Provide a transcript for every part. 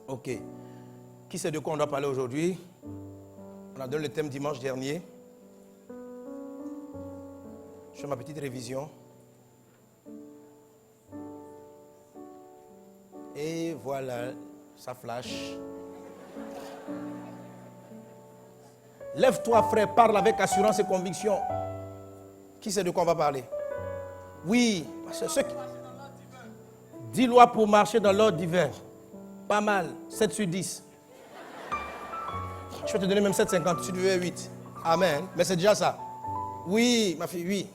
Ok. Qui sait de quoi on doit parler aujourd'hui? On a donné le thème dimanche dernier. Je fais ma petite révision. Et voilà, ça flash. Lève-toi, frère, parle avec assurance et conviction. Qui sait de quoi on va parler? Oui, c'est ceux qui... 10 lois pour marcher dans l'ordre divin. Pas mal, 7 sur 10. Je vais te donner même 7,50, tu veux 8. Amen. Mais c'est déjà ça. Oui, ma fille, oui.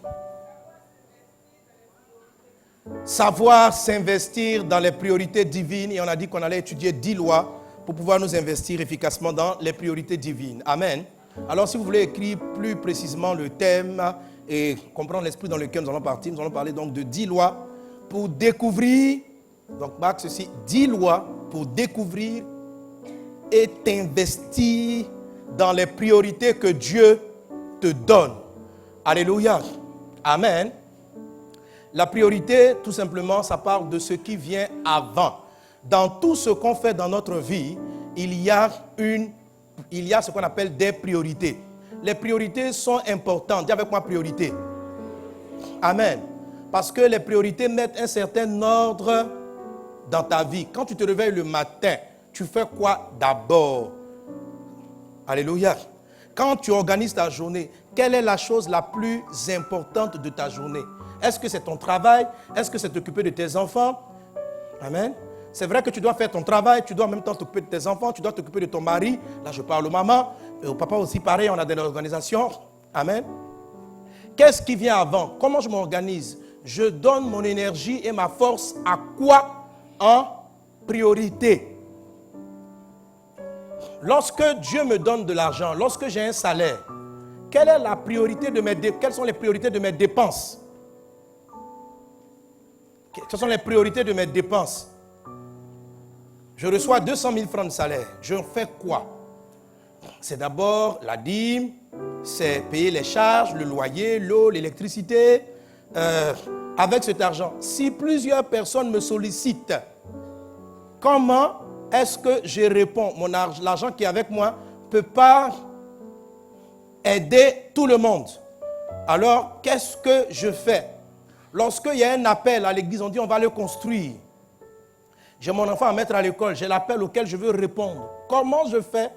Savoir s'investir dans les priorités divines. Et on a dit qu'on allait étudier 10 lois pour pouvoir nous investir efficacement dans les priorités divines. Amen. Alors si vous voulez écrire plus précisément le thème et comprendre l'esprit dans lequel nous allons partir, nous allons parler donc de 10 lois pour découvrir, donc marque ceci, 10 lois pour découvrir et t'investir dans les priorités que Dieu te donne. Alléluia. Amen. La priorité, tout simplement, ça parle de ce qui vient avant. Dans tout ce qu'on fait dans notre vie, il y a ce qu'on appelle des priorités. Les priorités sont importantes. Dis avec moi priorité. Amen. Parce que les priorités mettent un certain ordre dans ta vie. Quand tu te réveilles le matin, tu fais quoi d'abord? Alléluia. Quand tu organises ta journée, quelle est la chose la plus importante de ta journée? Est-ce que c'est ton travail? Est-ce que c'est t'occuper de tes enfants? Amen. C'est vrai que tu dois faire ton travail, tu dois en même temps t'occuper de tes enfants, tu dois t'occuper de ton mari. Là, je parle aux mamans, et au papa aussi, pareil, on a des organisations. Amen. Qu'est-ce qui vient avant? Comment je m'organise? Je donne mon énergie et ma force à quoi en priorité? Lorsque Dieu me donne de l'argent, lorsque j'ai un salaire, quelle est la priorité de quelles sont les priorités de mes dépenses? Quelles sont les priorités de mes dépenses? Je reçois 200 000 francs de salaire. Je fais quoi? C'est d'abord la dîme, c'est payer les charges, le loyer, l'eau, l'électricité. Avec cet argent, si plusieurs personnes me sollicitent, comment est-ce que je réponds? L'argent qui est avec moi ne peut pas aider tout le monde. Alors, qu'est-ce que je fais? Lorsqu'il y a un appel à l'église, on dit on va le construire. J'ai mon enfant à mettre à l'école, j'ai l'appel auquel je veux répondre. Comment je fais?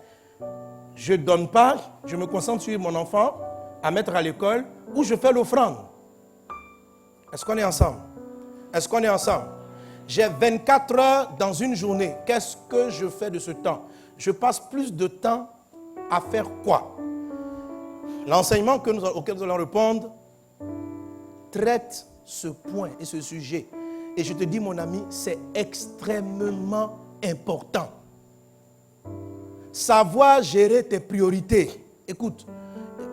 Je ne donne pas, je me concentre sur mon enfant à mettre à l'école ou je fais l'offrande. Est-ce qu'on est ensemble? Est-ce qu'on est ensemble? J'ai 24 heures dans une journée. Qu'est-ce que je fais de ce temps? Je passe plus de temps à faire quoi? L'enseignement auquel nous allons répondre traite ce point et ce sujet. Et je te dis, mon ami, c'est extrêmement important. Savoir gérer tes priorités. Écoute,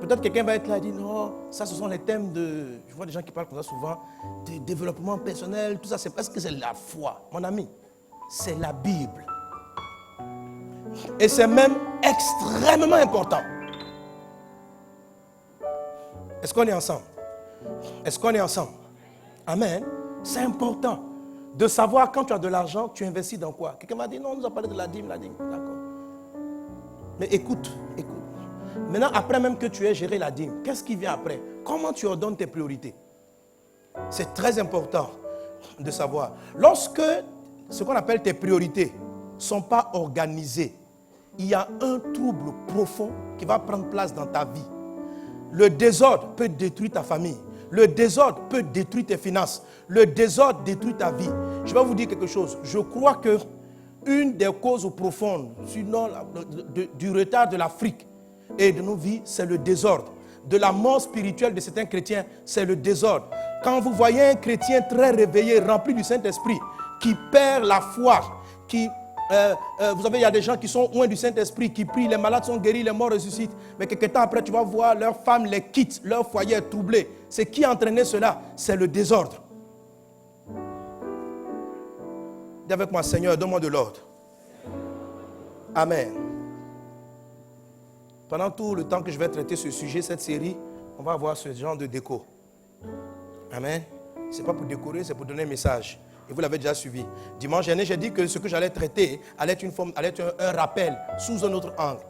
peut-être quelqu'un va être là et dire, non, ça ce sont les thèmes de... Je vois des gens qui parlent comme ça souvent, de développement personnel, tout ça, c'est parce que c'est la foi. Mon ami, c'est la Bible. Et c'est même extrêmement important. Est-ce qu'on est ensemble? Est-ce qu'on est ensemble? Amen. C'est important de savoir quand tu as de l'argent, tu investis dans quoi? Quelqu'un m'a dit, non, on nous a parlé de la dîme. D'accord. Mais écoute. Maintenant, après même que tu aies géré la dîme, qu'est-ce qui vient après? Comment tu ordonnes tes priorités? C'est très important de savoir. Lorsque ce qu'on appelle tes priorités ne sont pas organisées, il y a un trouble profond qui va prendre place dans ta vie. Le désordre peut détruire ta famille. Le désordre peut détruire tes finances. Le désordre détruit ta vie. Je vais vous dire quelque chose. Je crois que une des causes profondes, sinon du retard de l'Afrique et de nos vies, c'est le désordre. De la mort spirituelle de certains chrétiens, c'est le désordre. Quand vous voyez un chrétien très réveillé, rempli du Saint-Esprit, qui perd la foi, vous savez, il y a des gens qui sont loin du Saint-Esprit, qui prient, les malades sont guéris, les morts ressuscitent. Mais quelques temps après, tu vas voir, leur femme les quitte, leur foyer est troublé. C'est qui a entraîné cela? C'est le désordre. Dis avec moi, Seigneur, donne-moi de l'ordre. Amen. Pendant tout le temps que je vais traiter ce sujet, cette série, on va avoir ce genre de déco. Amen. Ce n'est pas pour décorer, c'est pour donner un message. Et vous l'avez déjà suivi. Dimanche dernier, j'ai dit que ce que j'allais traiter allait être un rappel sous un autre angle.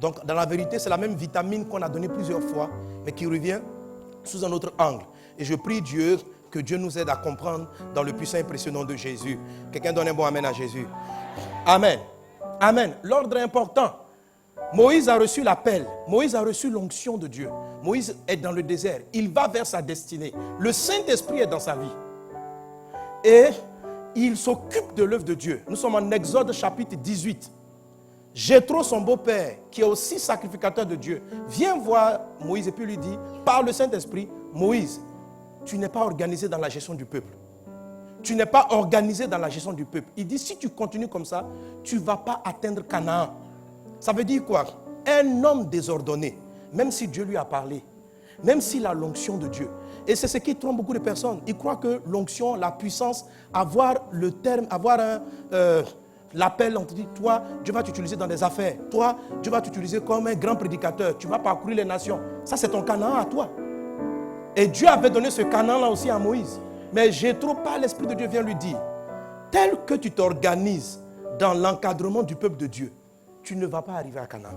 Donc, dans la vérité, c'est la même vitamine qu'on a donnée plusieurs fois, mais qui revient sous un autre angle. Et je prie Dieu que Dieu nous aide à comprendre dans le puissant et précieux nom de Jésus. Quelqu'un donne un bon amen à Jésus. Amen. Amen. L'ordre est important. Moïse a reçu l'appel. Moïse a reçu l'onction de Dieu. Moïse est dans le désert. Il va vers sa destinée. Le Saint-Esprit est dans sa vie. Et il s'occupe de l'œuvre de Dieu. Nous sommes en Exode chapitre 18. Jéthro, son beau-père, qui est aussi sacrificateur de Dieu, vient voir Moïse et puis lui dit, par le Saint-Esprit, Moïse, tu n'es pas organisé dans la gestion du peuple. Tu n'es pas organisé dans la gestion du peuple. Il dit, si tu continues comme ça, tu ne vas pas atteindre Canaan. Ça veut dire quoi? Un homme désordonné, même si Dieu lui a parlé, même s'il a l'onction de Dieu. Et c'est ce qui trompe beaucoup de personnes. Ils croient que l'onction, la puissance, avoir le terme, avoir l'appel, on te dit, toi, Dieu va t'utiliser dans des affaires. Toi, Dieu va t'utiliser comme un grand prédicateur. Tu vas parcourir les nations. Ça, c'est ton Canaan à toi. Et Dieu avait donné ce Canaan-là aussi à Moïse. Mais Jéthro, par l'Esprit de Dieu, vient lui dire, tel que tu t'organises dans l'encadrement du peuple de Dieu, tu ne vas pas arriver à Canaan.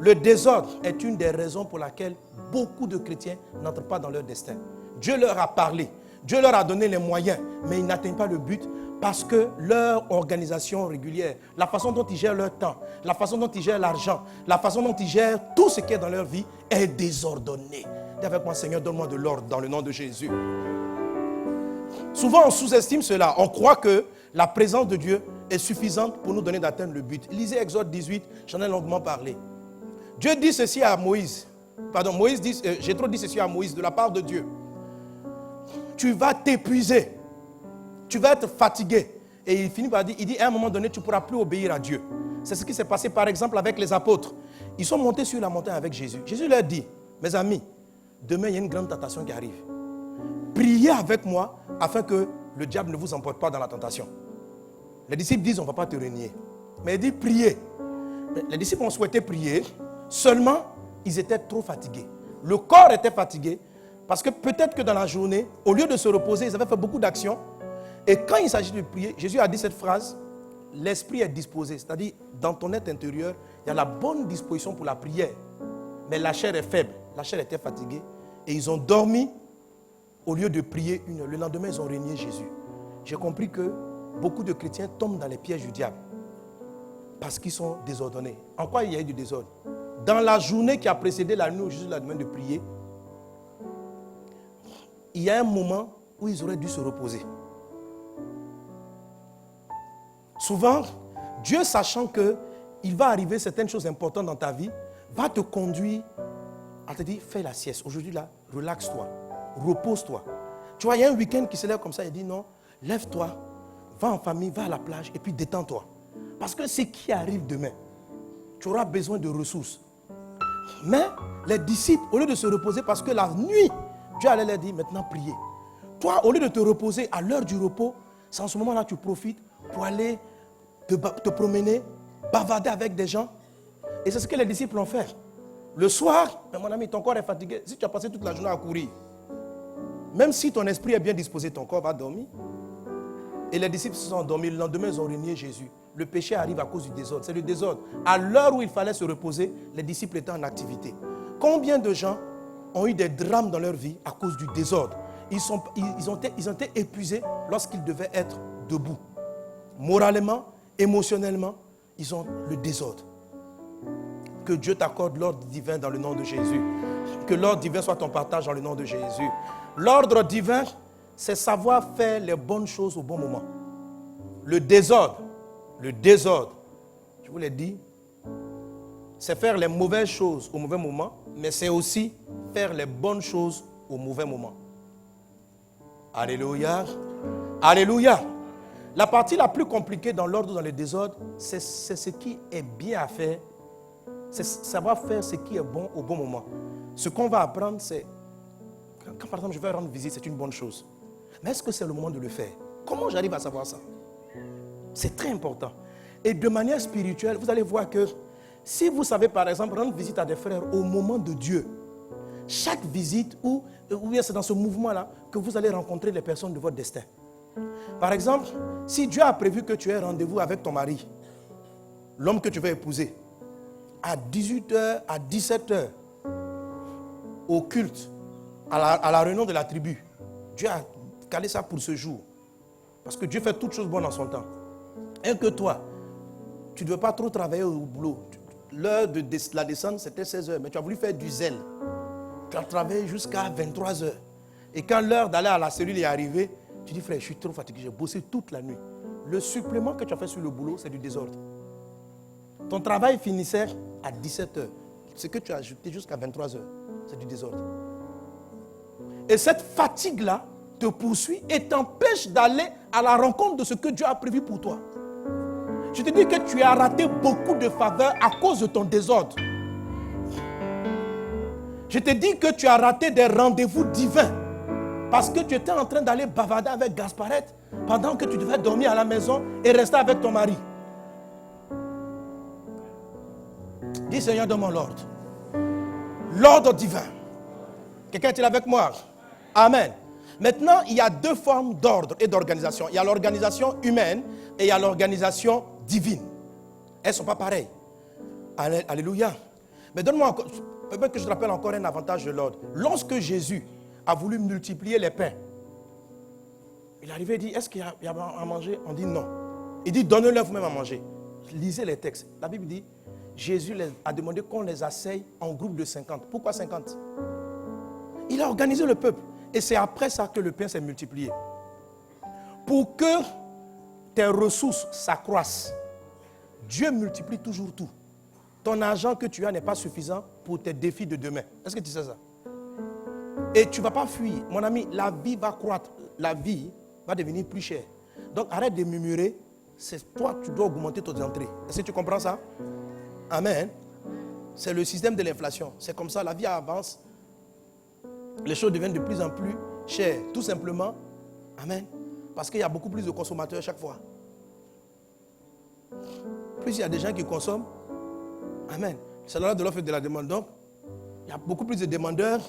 Le désordre est une des raisons pour laquelle beaucoup de chrétiens n'entrent pas dans leur destin. Dieu leur a parlé, Dieu leur a donné les moyens, mais ils n'atteignent pas le but parce que leur organisation régulière, la façon dont ils gèrent leur temps, la façon dont ils gèrent l'argent, la façon dont ils gèrent tout ce qui est dans leur vie est désordonnée. Dis avec moi, Seigneur, donne-moi de l'ordre dans le nom de Jésus. Souvent, on sous-estime cela. On croit que la présence de Dieu est suffisante pour nous donner d'atteindre le but. Lisez Exode 18, j'en ai longuement parlé. Dieu dit ceci à Moïse. Jéthro dit ceci à Moïse de la part de Dieu. Tu vas t'épuiser. Tu vas être fatigué. Et il finit par dire, il dit à un moment donné, tu ne pourras plus obéir à Dieu. C'est ce qui s'est passé par exemple avec les apôtres. Ils sont montés sur la montagne avec Jésus. Jésus leur dit, mes amis, demain il y a une grande tentation qui arrive. Priez avec moi afin que le diable ne vous emporte pas dans la tentation. Les disciples disent, on ne va pas te renier. Mais il dit, priez. Les disciples ont souhaité prier, seulement ils étaient trop fatigués. Le corps était fatigué, parce que peut-être que dans la journée, au lieu de se reposer, ils avaient fait beaucoup d'actions. Et quand il s'agit de prier, Jésus a dit cette phrase, l'esprit est disposé. C'est-à-dire, dans ton être intérieur, il y a la bonne disposition pour la prière. Mais la chair est faible. La chair était fatiguée. Et ils ont dormi au lieu de prier une heure. Le lendemain, ils ont renié Jésus. J'ai compris que beaucoup de chrétiens tombent dans les pièges du diable parce qu'ils sont désordonnés. En quoi il y a eu du désordre? Dans la journée qui a précédé la nuit où Jésus leur a demandé de prier, il y a un moment où ils auraient dû se reposer. Souvent, Dieu, sachant qu'il va arriver certaines choses importantes dans ta vie, va te conduire à te dire, fais la sieste. Aujourd'hui, là, relaxe-toi, repose-toi. Tu vois, il y a un week-end qui se lève comme ça, il dit non, lève-toi, va en famille, va à la plage et puis détends-toi. Parce que ce qui arrive demain, tu auras besoin de ressources. Mais les disciples, au lieu de se reposer, parce que la nuit, Dieu allait leur dire, maintenant priez. Toi, au lieu de te reposer à l'heure du repos, c'est en ce moment-là que tu profites pour aller te promener, bavarder avec des gens. Et c'est ce que les disciples ont fait. Le soir, mon ami, ton corps est fatigué. Si tu as passé toute la journée à courir, même si ton esprit est bien disposé, ton corps va dormir. Et les disciples se sont endormis. Le lendemain, ils ont renié Jésus. Le péché arrive à cause du désordre. C'est le désordre. À l'heure où il fallait se reposer, les disciples étaient en activité. Combien de gens ont eu des drames dans leur vie à cause du désordre? Ils ont été épuisés lorsqu'ils devaient être debout. Moralement, émotionnellement, ils ont le désordre. Que Dieu t'accorde l'ordre divin dans le nom de Jésus. Que l'ordre divin soit ton partage dans le nom de Jésus. L'ordre divin, c'est savoir faire les bonnes choses au bon moment. Le désordre, je vous l'ai dit, c'est faire les mauvaises choses au mauvais moment, mais c'est aussi faire les bonnes choses au mauvais moment. Alléluia. Alléluia. La partie la plus compliquée dans l'ordre ou dans le désordre, c'est ce qui est bien à faire. C'est savoir faire ce qui est bon au bon moment. Ce qu'on va apprendre, c'est, quand par exemple je vais rendre visite, c'est une bonne chose. Mais est-ce que c'est le moment de le faire? Comment j'arrive à savoir ça? C'est très important. Et de manière spirituelle, vous allez voir que si vous savez par exemple rendre visite à des frères au moment de Dieu, chaque visite, ou bien c'est dans ce mouvement-là que vous allez rencontrer les personnes de votre destin. Par exemple, si Dieu a prévu que tu aies rendez-vous avec ton mari, l'homme que tu vas épouser, à 18h, à 17h, au culte, à la réunion de la tribu, Dieu a calé ça pour ce jour. Parce que Dieu fait toutes choses bonnes en son temps. Et que toi, tu ne veux pas trop travailler au boulot. L'heure de la descente, c'était 16h, mais tu as voulu faire du zèle. Tu as travaillé jusqu'à 23h. Et quand l'heure d'aller à la cellule est arrivée, tu dis, frère, je suis trop fatigué, j'ai bossé toute la nuit. Le supplément que tu as fait sur le boulot, c'est du désordre. Ton travail finissait à 17h. Ce que tu as ajouté jusqu'à 23h, c'est du désordre. Et cette fatigue-là te poursuit et t'empêche d'aller à la rencontre de ce que Dieu a prévu pour toi. Je te dis que tu as raté beaucoup de faveurs à cause de ton désordre. Je te dis que tu as raté des rendez-vous divins parce que tu étais en train d'aller bavarder avec Gasparette pendant que tu devais dormir à la maison et rester avec ton mari. Dis Seigneur, donne-moi l'ordre. L'ordre divin. Quelqu'un est-il avec moi? Amen. Maintenant, il y a deux formes d'ordre et d'organisation. Il y a l'organisation humaine et il y a l'organisation divine. Elles ne sont pas pareilles. Alléluia. Mais donne-moi encore, peut-être que je te rappelle encore un avantage de l'ordre. Lorsque Jésus a voulu multiplier les pains, il arrivait et dit, est-ce qu'il y a à manger? On dit non. Il dit, donnez-leur vous-même à manger. Lisez les textes. La Bible dit, Jésus a demandé qu'on les asseye en groupe de 50. Pourquoi 50? Il a organisé le peuple. Et c'est après ça que le pain s'est multiplié. Pour que tes ressources s'accroissent, Dieu multiplie toujours tout. Ton argent que tu as n'est pas suffisant pour tes défis de demain. Est-ce que tu sais ça? Et tu ne vas pas fuir. Mon ami, la vie va croître. La vie va devenir plus chère. Donc arrête de murmurer. C'est toi, tu dois augmenter tes entrées. Est-ce que tu comprends ça? Amen. C'est le système de l'inflation. C'est comme ça, la vie avance. Les choses deviennent de plus en plus chères. Tout simplement. Amen. Parce qu'il y a beaucoup plus de consommateurs chaque fois. Plus il y a des gens qui consomment. Amen. C'est la loi de l'offre et de la demande. Donc, il y a beaucoup plus de demandeurs.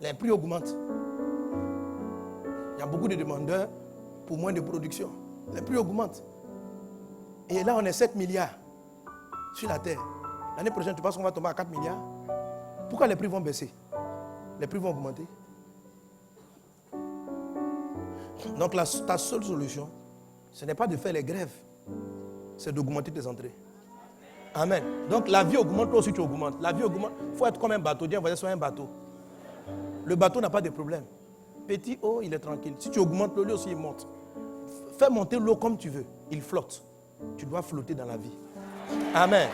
Les prix augmentent. Il y a beaucoup de demandeurs pour moins de production. Les prix augmentent. Et là, on est 7 milliards sur la terre. L'année prochaine, tu penses qu'on va tomber à 4 milliards? Pourquoi les prix vont baisser? Les prix vont augmenter. Donc ta seule solution, ce n'est pas de faire les grèves, c'est d'augmenter tes entrées. Amen. Donc la vie augmente, toi aussi tu augmentes. La vie augmente. Il faut être comme un bateau. Dis, on va être sur un bateau. Le bateau n'a pas de problème. Petit eau, il est tranquille. Si tu augmentes l'eau, lui aussi il monte. Fais monter l'eau comme tu veux. Il flotte. Tu dois flotter dans la vie. Amen.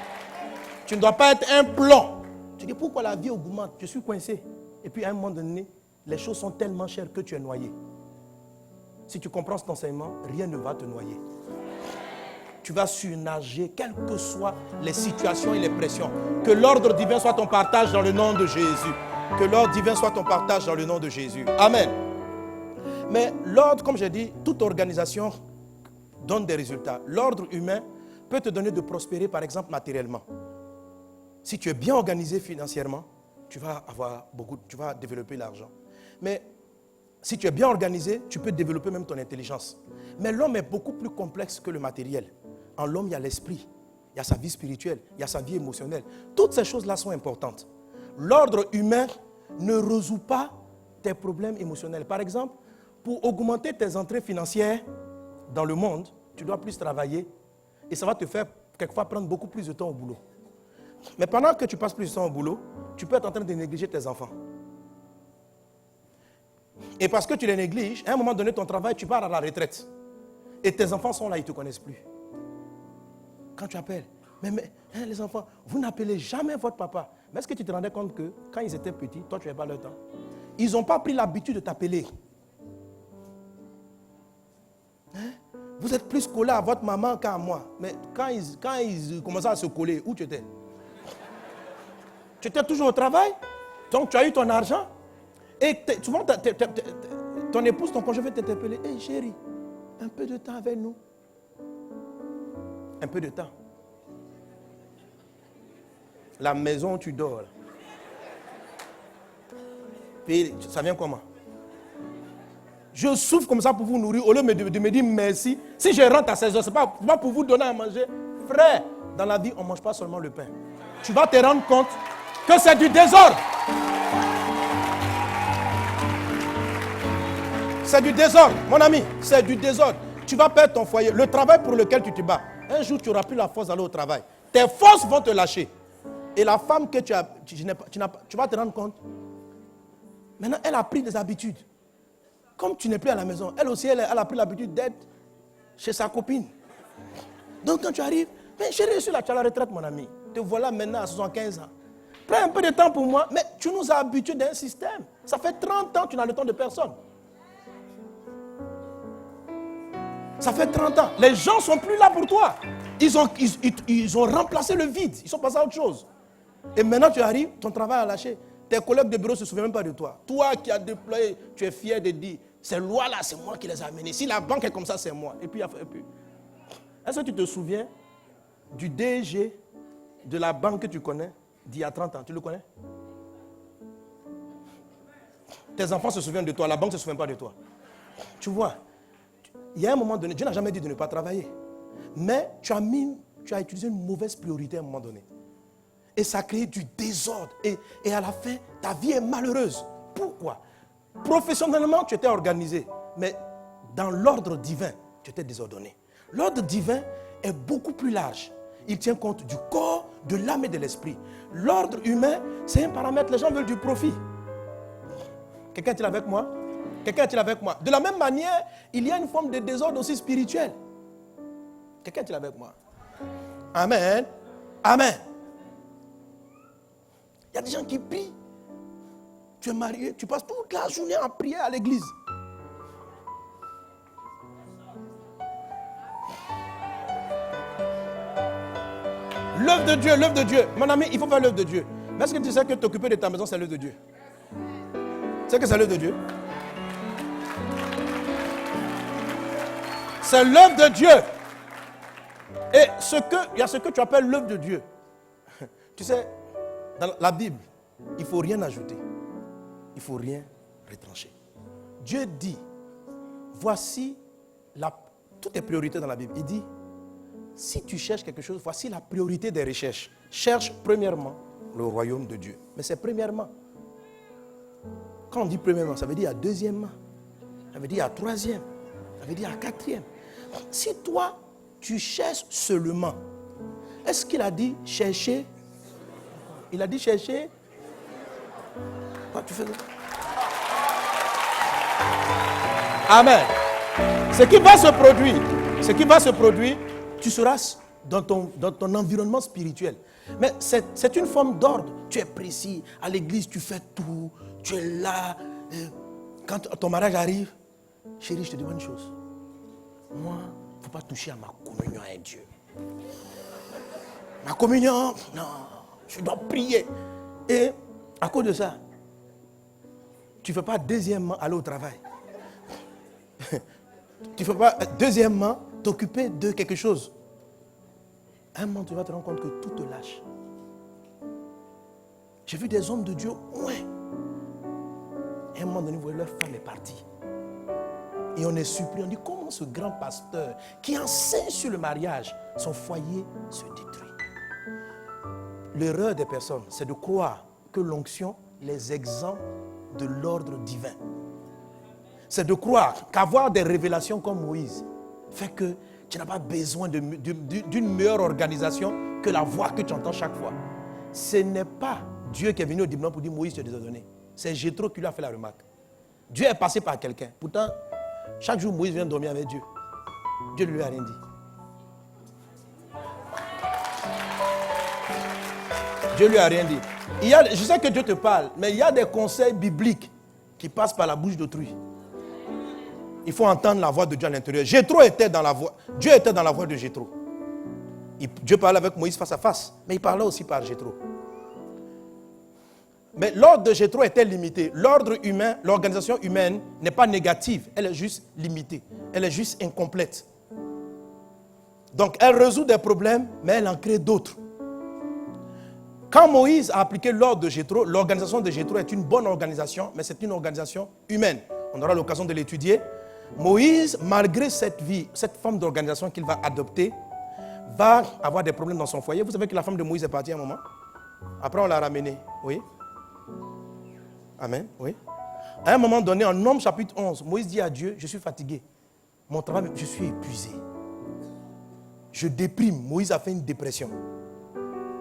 Tu ne dois pas être un plomb. Tu dis, pourquoi la vie augmente? Je suis coincé. Et puis à un moment donné, les choses sont tellement chères que tu es noyé. Si tu comprends cet enseignement, rien ne va te noyer. Tu vas surnager, quelles que soient les situations et les pressions. Que l'ordre divin soit ton partage dans le nom de Jésus. Que l'ordre divin soit ton partage dans le nom de Jésus. Amen. Mais l'ordre, comme j'ai dit, toute organisation donne des résultats. L'ordre humain peut te donner de prospérer, par exemple, matériellement. Si tu es bien organisé financièrement, tu vas développer l'argent. Mais si tu es bien organisé, tu peux développer même ton intelligence. Mais l'homme est beaucoup plus complexe que le matériel. En l'homme, il y a l'esprit, il y a sa vie spirituelle, il y a sa vie émotionnelle. Toutes ces choses-là sont importantes. L'ordre humain ne résout pas tes problèmes émotionnels. Par exemple, pour augmenter tes entrées financières dans le monde, tu dois plus travailler et ça va te faire quelquefois prendre beaucoup plus de temps au boulot. Mais pendant que tu passes plus de temps au boulot, tu peux être en train de négliger tes enfants. Et parce que tu les négliges, à un moment donné, ton travail, tu pars à la retraite. Et tes enfants sont là, ils ne te connaissent plus. Quand tu appelles, mais les enfants, vous n'appelez jamais votre papa. Mais est-ce que tu te rendais compte que quand ils étaient petits, toi, tu n'avais pas leur temps? Ils n'ont pas pris l'habitude de t'appeler. Vous êtes plus collé à votre maman qu'à moi. Mais quand ils commençaient à se coller, où tu étais? Tu étais toujours au travail. Donc tu as eu ton argent. Et souvent, ton épouse, ton conjoint va t'interpeller. Hé chérie, un peu de temps avec nous. Un peu de temps. La maison où tu dors. Puis, ça vient comment? Je souffre comme ça pour vous nourrir, au lieu de me dire merci. Si je rentre à 16 heures, ce n'est pas pour vous donner à manger. Frère, dans la vie, on ne mange pas seulement le pain. Tu vas te rendre compte que c'est du désordre. C'est du désordre, mon ami, c'est du désordre. Tu vas perdre ton foyer, le travail pour lequel tu te bats. Un jour, tu n'auras plus la force d'aller au travail. Tes forces vont te lâcher. Et la femme que tu vas te rendre compte. Maintenant, elle a pris des habitudes. Comme tu n'es plus à la maison, elle aussi, elle a pris l'habitude d'être chez sa copine. Donc quand tu arrives, mais chérie, je suis là, tu as la retraite, mon ami. Te voilà maintenant à 75 ans. Prends un peu de temps pour moi, mais tu nous as habitués d'un système. Ça fait 30 ans que tu n'as le temps de personne. Ça fait 30 ans. Les gens ne sont plus là pour toi. Ils ont remplacé le vide. Ils sont passés à autre chose. Et maintenant tu arrives, ton travail a lâché. Tes collègues de bureau ne se souviennent même pas de toi. Toi qui as déployé, tu es fier de dire, ces lois-là, c'est moi qui les ai amenées. Si la banque est comme ça, c'est moi. Et puis, est-ce que tu te souviens du DG de la banque que tu connais d'il y a 30 ans? Tu le connais? Tes enfants se souviennent de toi, la banque ne se souvient pas de toi. Tu vois, il y a un moment donné, Dieu n'a jamais dit de ne pas travailler. Mais tu as utilisé une mauvaise priorité à un moment donné. Et ça a créé du désordre. Et à la fin, ta vie est malheureuse. Pourquoi? Professionnellement, tu étais organisé. Mais dans l'ordre divin, tu étais désordonné. L'ordre divin est beaucoup plus large. Il tient compte du corps, de l'âme et de l'esprit. L'ordre humain, c'est un paramètre. Les gens veulent du profit. Quelqu'un est-il avec moi? Quelqu'un est-il avec moi? De la même manière, il y a une forme de désordre aussi spirituel. Quelqu'un est-il avec moi? Amen. Amen. Il y a des gens qui prient. Tu es marié, tu passes toute la journée à prier à l'église. L'œuvre de Dieu, l'œuvre de Dieu. Mon ami, il faut faire l'œuvre de Dieu. Mais est-ce que tu sais que t'occuper de ta maison, c'est l'œuvre de Dieu? Tu sais que c'est l'œuvre de Dieu? C'est l'œuvre de Dieu. Et il y a ce que tu appelles l'œuvre de Dieu. Tu sais, dans la Bible, il ne faut rien ajouter. Il ne faut rien retrancher. Dieu dit, voici toutes les priorités dans la Bible. Il dit, si tu cherches quelque chose, voici la priorité des recherches. Cherche premièrement le royaume de Dieu. Mais c'est premièrement. Quand on dit premièrement, ça veut dire à deuxièmement. Ça veut dire à troisième. Ça veut dire à quatrième. Si toi, tu cherches seulement, est-ce qu'il a dit chercher? Il a dit chercher. Quoi tu fais là? Amen. Ce qui va se produire, tu seras dans ton environnement spirituel. Mais c'est une forme d'ordre. Tu es précis. À l'église, tu fais tout. Tu es là. Quand ton mariage arrive, chérie, je te demande une chose. Moi, il ne faut pas toucher à ma communion avec Dieu. Ma communion, non. Je dois prier. Et à cause de ça, tu ne fais pas deuxièmement aller au travail. Tu ne fais pas deuxièmement t'occuper de quelque chose. À un moment, tu vas te rendre compte que tout te lâche. J'ai vu des hommes de Dieu, ouais. Et à un moment donné, vous voyez, leur femme est partie. Et on est surpris, on dit, comment ce grand pasteur qui enseigne sur le mariage, son foyer se détruit. L'erreur des personnes, c'est de croire que l'onction les exempte de l'ordre divin. C'est de croire qu'avoir des révélations comme Moïse fait que tu n'as pas besoin d'une meilleure organisation que la voix que tu entends chaque fois. Ce n'est pas Dieu qui est venu au dimanche pour dire Moïse, tu es désordonné. C'est Jéthro qui lui a fait la remarque. Dieu est passé par quelqu'un. Pourtant, chaque jour, Moïse vient dormir avec Dieu. Dieu ne lui a rien dit. Dieu ne lui a rien dit. Je sais que Dieu te parle, mais il y a des conseils bibliques qui passent par la bouche d'autrui. Il faut entendre la voix de Dieu à l'intérieur. Jéthro était dans la voix. Dieu était dans la voix de Jéthro. Dieu parlait avec Moïse face à face, mais il parlait aussi par Jéthro. Mais l'ordre de Jéthro était limité. L'ordre humain, l'organisation humaine n'est pas négative, elle est juste limitée. Elle est juste incomplète. Donc elle résout des problèmes, mais elle en crée d'autres. Quand Moïse a appliqué l'ordre de Jéthro, l'organisation de Jéthro est une bonne organisation, mais c'est une organisation humaine. On aura l'occasion de l'étudier. Moïse, malgré cette vie, cette forme d'organisation qu'il va adopter, va avoir des problèmes dans son foyer. Vous savez que la femme de Moïse est partie à un moment. Après, on l'a ramenée. Oui. Amen. Oui. À un moment donné, en Nombre chapitre 11, Moïse dit à Dieu, je suis fatigué. Mon travail, je suis épuisé. Je déprime. Moïse a fait une dépression.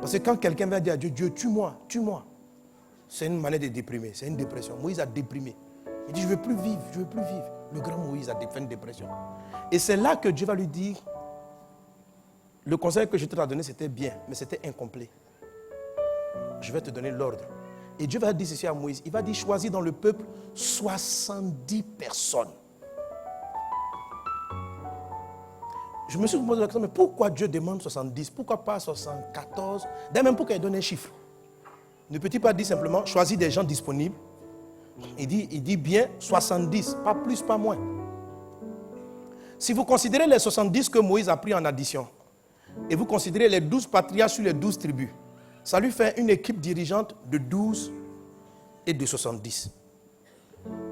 Parce que quand quelqu'un va dire à Dieu, Dieu, tue-moi, tue-moi. C'est une manière de déprimer. C'est une dépression. Moïse a déprimé. Il dit, je ne veux plus vivre, je ne veux plus vivre. Le grand Moïse a fait une dépression. Et c'est là que Dieu va lui dire, le conseil que je t'ai donné, c'était bien, mais c'était incomplet. Je vais te donner l'ordre. Et Dieu va dire ceci à Moïse. Il va dire, choisis dans le peuple 70 personnes. Je me suis posé la question, mais pourquoi Dieu demande 70? Pourquoi pas 74? D'ailleurs, même pourquoi il donne un chiffre? Ne peut-il pas dire simplement, choisis des gens disponibles? Il dit bien 70, pas plus, pas moins. Si vous considérez les 70 que Moïse a pris en addition, et vous considérez les 12 patriarches sur les 12 tribus, ça lui fait une équipe dirigeante de 12 et de 70.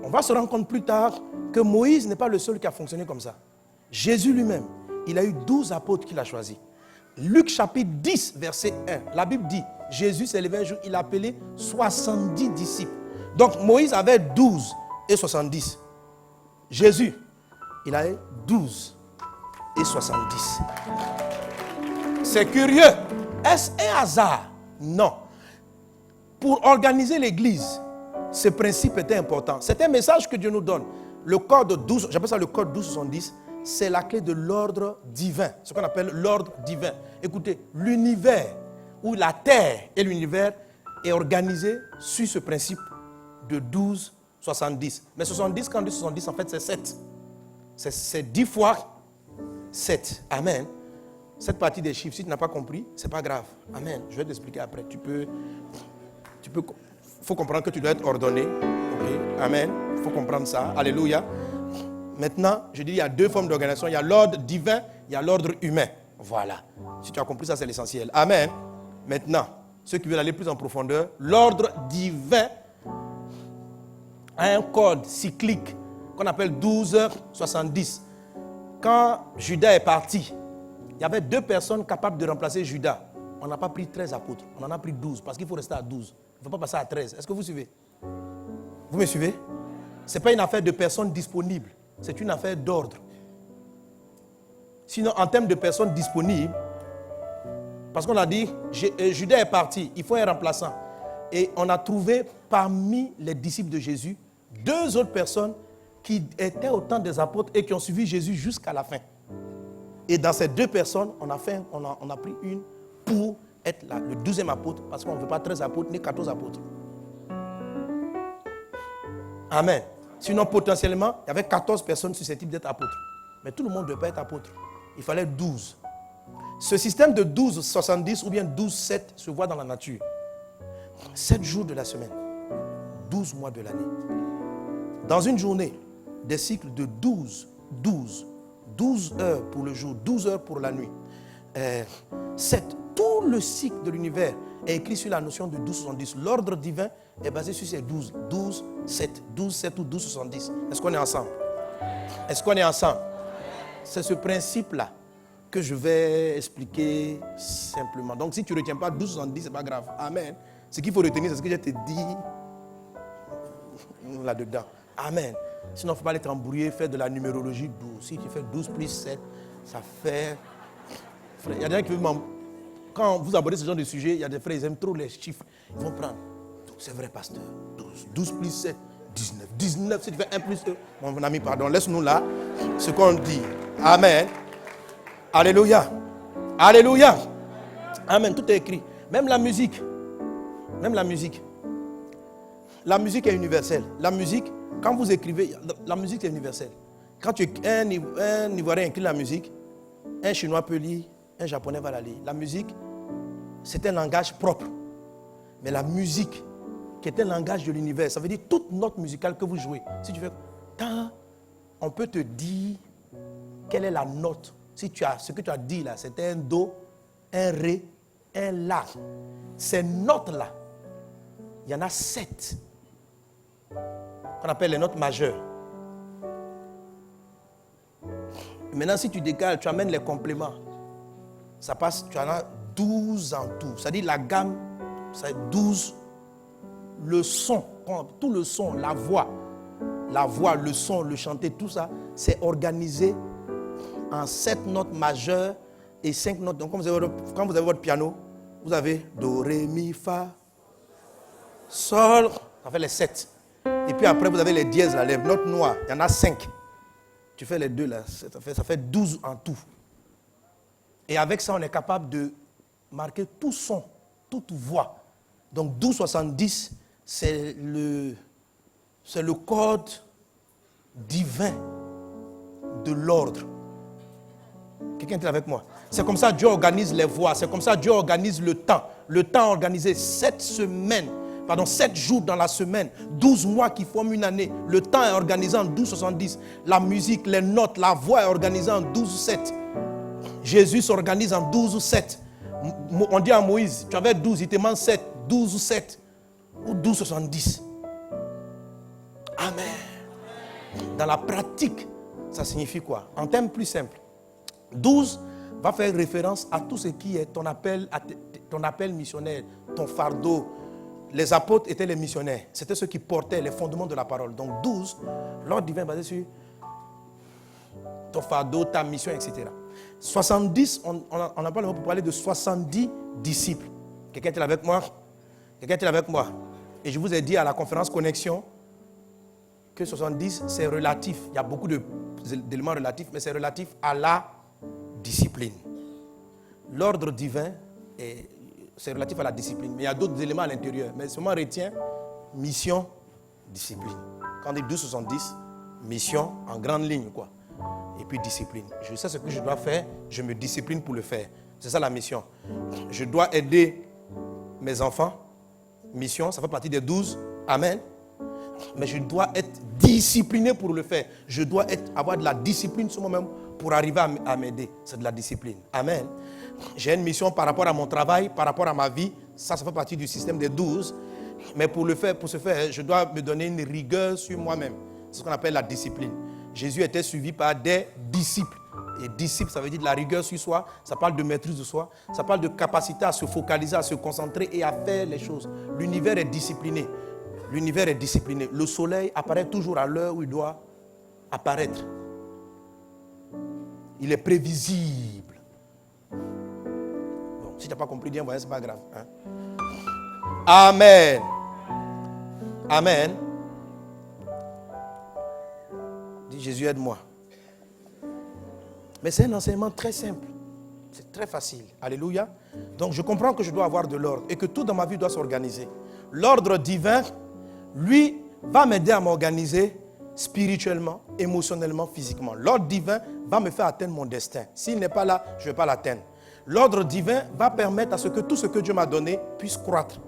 On va se rendre compte plus tard que Moïse n'est pas le seul qui a fonctionné comme ça. Jésus lui-même, il a eu 12 apôtres qu'il a choisis. Luc chapitre 10, verset 1, la Bible dit, Jésus s'est levé un jour, il a appelé 70 disciples. Donc Moïse avait 12 et 70. Jésus, il a eu 12 et 70. C'est curieux. Est-ce un hasard? Non. Pour organiser l'église, ce principe était important. C'est un message que Dieu nous donne. Le code 12, j'appelle ça le code 1270, c'est la clé de l'ordre divin. Ce qu'on appelle l'ordre divin. Écoutez, l'univers, ou la terre et l'univers, est organisé sur ce principe de 12, 70. Mais 70, quand on dit 70, en fait, c'est 7. C'est 10 fois 7. Amen. Cette partie des chiffres, si tu n'as pas compris, ce n'est pas grave. Amen. Je vais t'expliquer après. Faut comprendre que tu dois être ordonné. Okay. Amen. Il faut comprendre ça. Alléluia. Maintenant, je dis, il y a deux formes d'organisation. Il y a l'ordre divin, il y a l'ordre humain. Voilà. Si tu as compris ça, c'est l'essentiel. Amen. Maintenant, ceux qui veulent aller plus en profondeur, l'ordre divin a un code cyclique qu'on appelle 12-70. Quand Judas est parti, il y avait 2 personnes capables de remplacer Judas. On n'a pas pris 13 apôtres, on en a pris 12 parce qu'il faut rester à 12. Il ne faut pas passer à 13. Est-ce que vous suivez? Vous me suivez? Ce n'est pas une affaire de personnes disponibles, c'est une affaire d'ordre. Sinon, en termes de personnes disponibles, parce qu'on a dit, Judas est parti, il faut un remplaçant. Et on a trouvé parmi les disciples de Jésus 2 autres personnes qui étaient au temps des apôtres et qui ont suivi Jésus jusqu'à la fin. Et dans ces 2 personnes, on a pris une pour être le 12e apôtre, parce qu'on ne veut pas 13 apôtres ni 14 apôtres. Amen. Sinon, potentiellement, il y avait 14 personnes susceptibles d'être apôtres. Mais tout le monde ne devait pas être apôtre. Il fallait 12. Ce système de 12-70 ou bien 12-7 se voit dans la nature. 7 jours de la semaine, 12 mois de l'année. Dans une journée, des cycles de 12 heures pour le jour, 12 heures pour la nuit. 7, tout le cycle de l'univers est écrit sur la notion de 12-70. L'ordre divin est basé sur ces 12, 12-7, 12-7 ou 12-70. Est-ce qu'on est ensemble? Est-ce qu'on est ensemble? C'est ce principe-là que je vais expliquer simplement. Donc si tu ne retiens pas 12-70, ce n'est pas grave. Amen. Ce qu'il faut retenir, c'est ce que je te dis là-dedans. Amen. Sinon, il ne faut pas aller t'embrouiller, faire de la numérologie 12. Si tu fais 12 plus 7, ça fait... Il y a des gens qui veulent... Quand vous abordez ce genre de sujet, il y a des frères, ils aiment trop les chiffres. Ils vont prendre... C'est vrai, pasteur. 12. 12 plus 7, 19. 19, si tu fais 1 plus 2... Mon ami, pardon, laisse-nous là ce qu'on dit. Amen. Alléluia. Alléluia. Amen. Tout est écrit. Même la musique. Même la musique. La musique est universelle. La musique, quand vous écrivez, la musique est universelle. Quand un Ivoirien écrit la musique, un Chinois peut lire, un Japonais va la lire. La musique, c'est un langage propre. Mais la musique, qui est un langage de l'univers, ça veut dire toute note musicale que vous jouez. Si tu fais tant, on peut te dire quelle est la note. Si tu as ce que tu as dit là, c'était un Do, un Ré, un La. Ces notes-là, il y en a 7 qu'on appelle les notes majeures. Maintenant, si tu décales, tu amènes les compléments. Ça passe, tu en as 12 en tout. C'est-à-dire la gamme, c'est 12. Le son, tout le son, la voix, le son, le chanter, tout ça, c'est organisé en 7 notes majeures et 5 notes. Donc, quand vous avez votre piano, vous avez Do, Ré, Mi, Fa, Sol, ça fait les 7. Et puis après, vous avez les dièses, là, les notes noires, il y en a 5. Tu fais les deux, là, ça fait 12 en tout. Et avec ça, on est capable de marquer tout son, toute voix. Donc 12-70, c'est le code divin de l'ordre. Quelqu'un est avec moi? C'est comme ça que Dieu organise les voix. C'est comme ça que Dieu organise le temps. Le temps organisé 7 jours dans la semaine, 12 mois qui forment une année. Le temps est organisé en 12-70. La musique, les notes, la voix est organisée en 12-7. Jésus s'organise en 12-7. On dit à Moïse, tu avais 12, il te manque 7. 12-7 ou 12-70. Amen. Dans la pratique, ça signifie quoi? En termes plus simples, 12 va faire référence à tout ce qui est ton appel missionnaire, ton fardeau. Les apôtres étaient les missionnaires. C'était ceux qui portaient les fondements de la parole. Donc 12, l'ordre divin basé sur ton fardeau, ta mission, etc. 70, on a pas le mot pour parler de 70 disciples. Quelqu'un est avec moi? Quelqu'un est avec moi? Et je vous ai dit à la conférence Connexion que 70, c'est relatif. Il y a beaucoup d'éléments relatifs, mais c'est relatif à la discipline. L'ordre divin, c'est relatif à la discipline. Mais il y a d'autres éléments à l'intérieur. Mais seulement retient mission, discipline. Quand on dit 12-70, mission en grande ligne, quoi. Et puis discipline. Je sais ce que je dois faire, je me discipline pour le faire. C'est ça la mission. Je dois aider mes enfants. Mission, ça fait partie des 12. Amen. Mais je dois être discipliné pour le faire. Je dois avoir de la discipline sur moi-même pour arriver à m'aider. C'est de la discipline. Amen. J'ai une mission par rapport à mon travail, par rapport à ma vie. Ça fait partie du système des 12. Mais pour ce faire, je dois me donner une rigueur sur moi-même. C'est ce qu'on appelle la discipline. Jésus était suivi par des disciples. Et disciple, ça veut dire de la rigueur sur soi. Ça parle de maîtrise de soi. Ça parle de capacité à se focaliser, à se concentrer et à faire les choses. L'univers est discipliné. L'univers est discipliné. Le soleil apparaît toujours à l'heure où il doit apparaître. Il est prévisible. Bon, si tu n'as pas compris, bien, ce n'est pas grave. Hein? Amen. Amen. Dis Jésus, aide-moi. Mais c'est un enseignement très simple. C'est très facile. Alléluia. Donc je comprends que je dois avoir de l'ordre et que tout dans ma vie doit s'organiser. L'ordre divin, lui, va m'aider à m'organiser spirituellement, émotionnellement, physiquement. L'ordre divin va me faire atteindre mon destin. S'il n'est pas là, je ne vais pas l'atteindre. L'ordre divin va permettre à ce que tout ce que Dieu m'a donné puisse croître.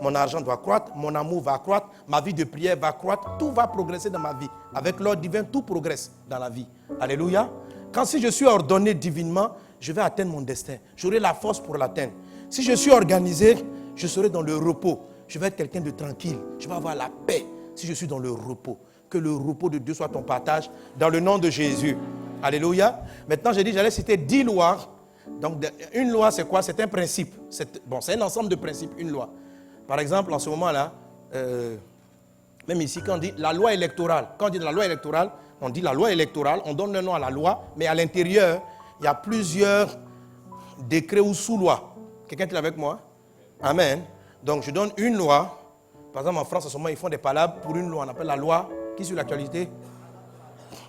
Mon argent doit croître, mon amour va croître, ma vie de prière va croître, tout va progresser dans ma vie. Avec l'ordre divin, tout progresse dans la vie. Alléluia. Quand si je suis ordonné divinement, je vais atteindre mon destin. J'aurai la force pour l'atteindre. Si je suis organisé, je serai dans le repos. Je vais être quelqu'un de tranquille. Je vais avoir la paix si je suis dans le repos. Que le repos de Dieu soit ton partage dans le nom de Jésus. Alléluia. Maintenant, j'ai dit, j'allais citer 10 lois. Donc, une loi, c'est quoi? C'est un principe. C'est un ensemble de principes, une loi. Par exemple, en ce moment-là, même ici, quand on dit la loi électorale, quand on dit la loi électorale, on dit la loi électorale, on donne le nom à la loi, mais à l'intérieur, il y a plusieurs décrets ou sous-lois. Quelqu'un est avec moi? Amen. Donc, je donne une loi. Par exemple, en France, en ce moment, ils font des palabres pour une loi. On appelle la loi, qui sur l'actualité?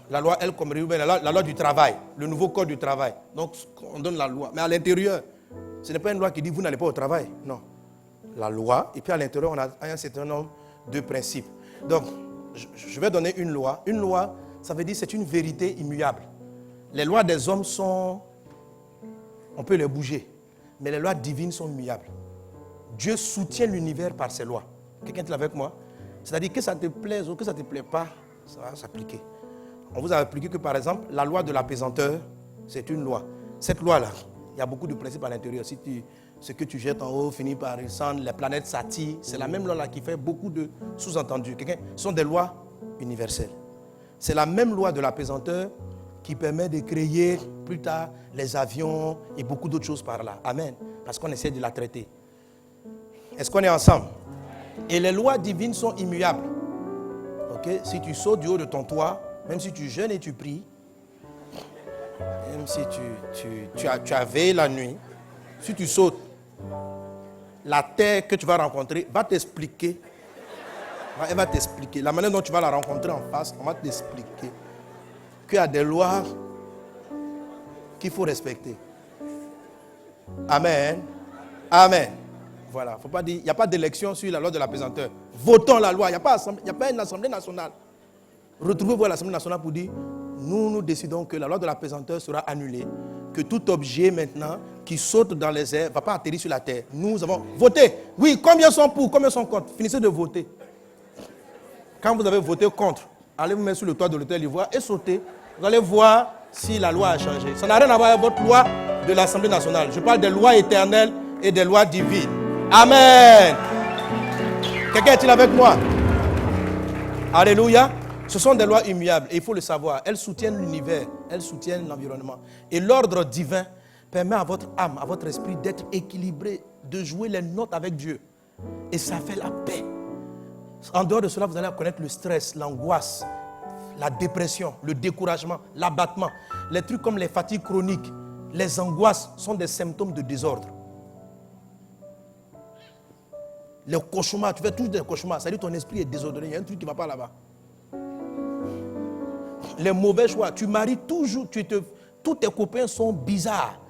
La loi, elle, comme la loi du travail, le nouveau code du travail. Donc, on donne la loi. Mais à l'intérieur, ce n'est pas une loi qui dit vous n'allez pas au travail. Non. La loi, et puis à l'intérieur, on a un certain nombre de principes. Donc, je vais donner une loi. Une loi, ça veut dire c'est une vérité immuable. Les lois des hommes on peut les bouger, mais les lois divines sont immuables. Dieu soutient l'univers par ses lois. Quelqu'un est avec moi? C'est-à-dire que ça te plaise ou que ça ne te plaît pas, ça va s'appliquer. On vous a appliqué que par exemple, la loi de l'apesanteur, c'est une loi. Cette loi-là, il y a beaucoup de principes à l'intérieur. Si ce que tu jettes en haut finit par descendre, les planètes s'attirent. C'est la même loi-là qui fait beaucoup de sous-entendus. Ce sont des lois universelles. C'est la même loi de l'apesanteur qui permet de créer plus tard les avions et beaucoup d'autres choses par là. Amen. Parce qu'on essaie de la traiter. Est-ce qu'on est ensemble? Et les lois divines sont immuables. Ok? Si tu sautes du haut de ton toit, même si tu jeûnes et tu pries, même si tu as veillé la nuit, si tu sautes, la terre que tu vas rencontrer va t'expliquer. Elle va t'expliquer. La manière dont tu vas la rencontrer en face, on va t'expliquer qu'il y a des lois qu'il faut respecter. Amen. Amen. Voilà. Faut pas dire, il n'y a pas d'élection sur la loi de la pesanteur. Votons la loi. Il n'y a pas une assemblée nationale. Retrouvez-vous à l'Assemblée nationale pour dire, nous décidons que la loi de la pesanteur sera annulée, que tout objet maintenant qui saute dans les airs ne va pas atterrir sur la terre. Nous avons voté. Oui, combien sont pour, combien sont contre? Finissez de voter. Quand vous avez voté contre, allez vous mettre sur le toit de l'hôtel d'Ivoire et sautez. Vous allez voir si la loi a changé. Ça n'a rien à voir avec votre loi de l'Assemblée nationale. Je parle des lois éternelles et des lois divines. Amen. Quelqu'un est-il avec moi? Alléluia. Ce sont des lois immuables et il faut le savoir. Elles soutiennent l'univers, elles soutiennent l'environnement. Et l'ordre divin permet à votre âme, à votre esprit d'être équilibré, de jouer les notes avec Dieu. Et ça fait la paix. En dehors de cela, vous allez connaître le stress, l'angoisse, la dépression, le découragement, l'abattement. Les trucs comme les fatigues chroniques, les angoisses sont des symptômes de désordre. Les cauchemars, tu fais tous des cauchemars, ça veut dire que ton esprit est désordonné, il y a un truc qui ne va pas là-bas. Les mauvais choix, tu maries toujours, tous tes copains sont bizarres.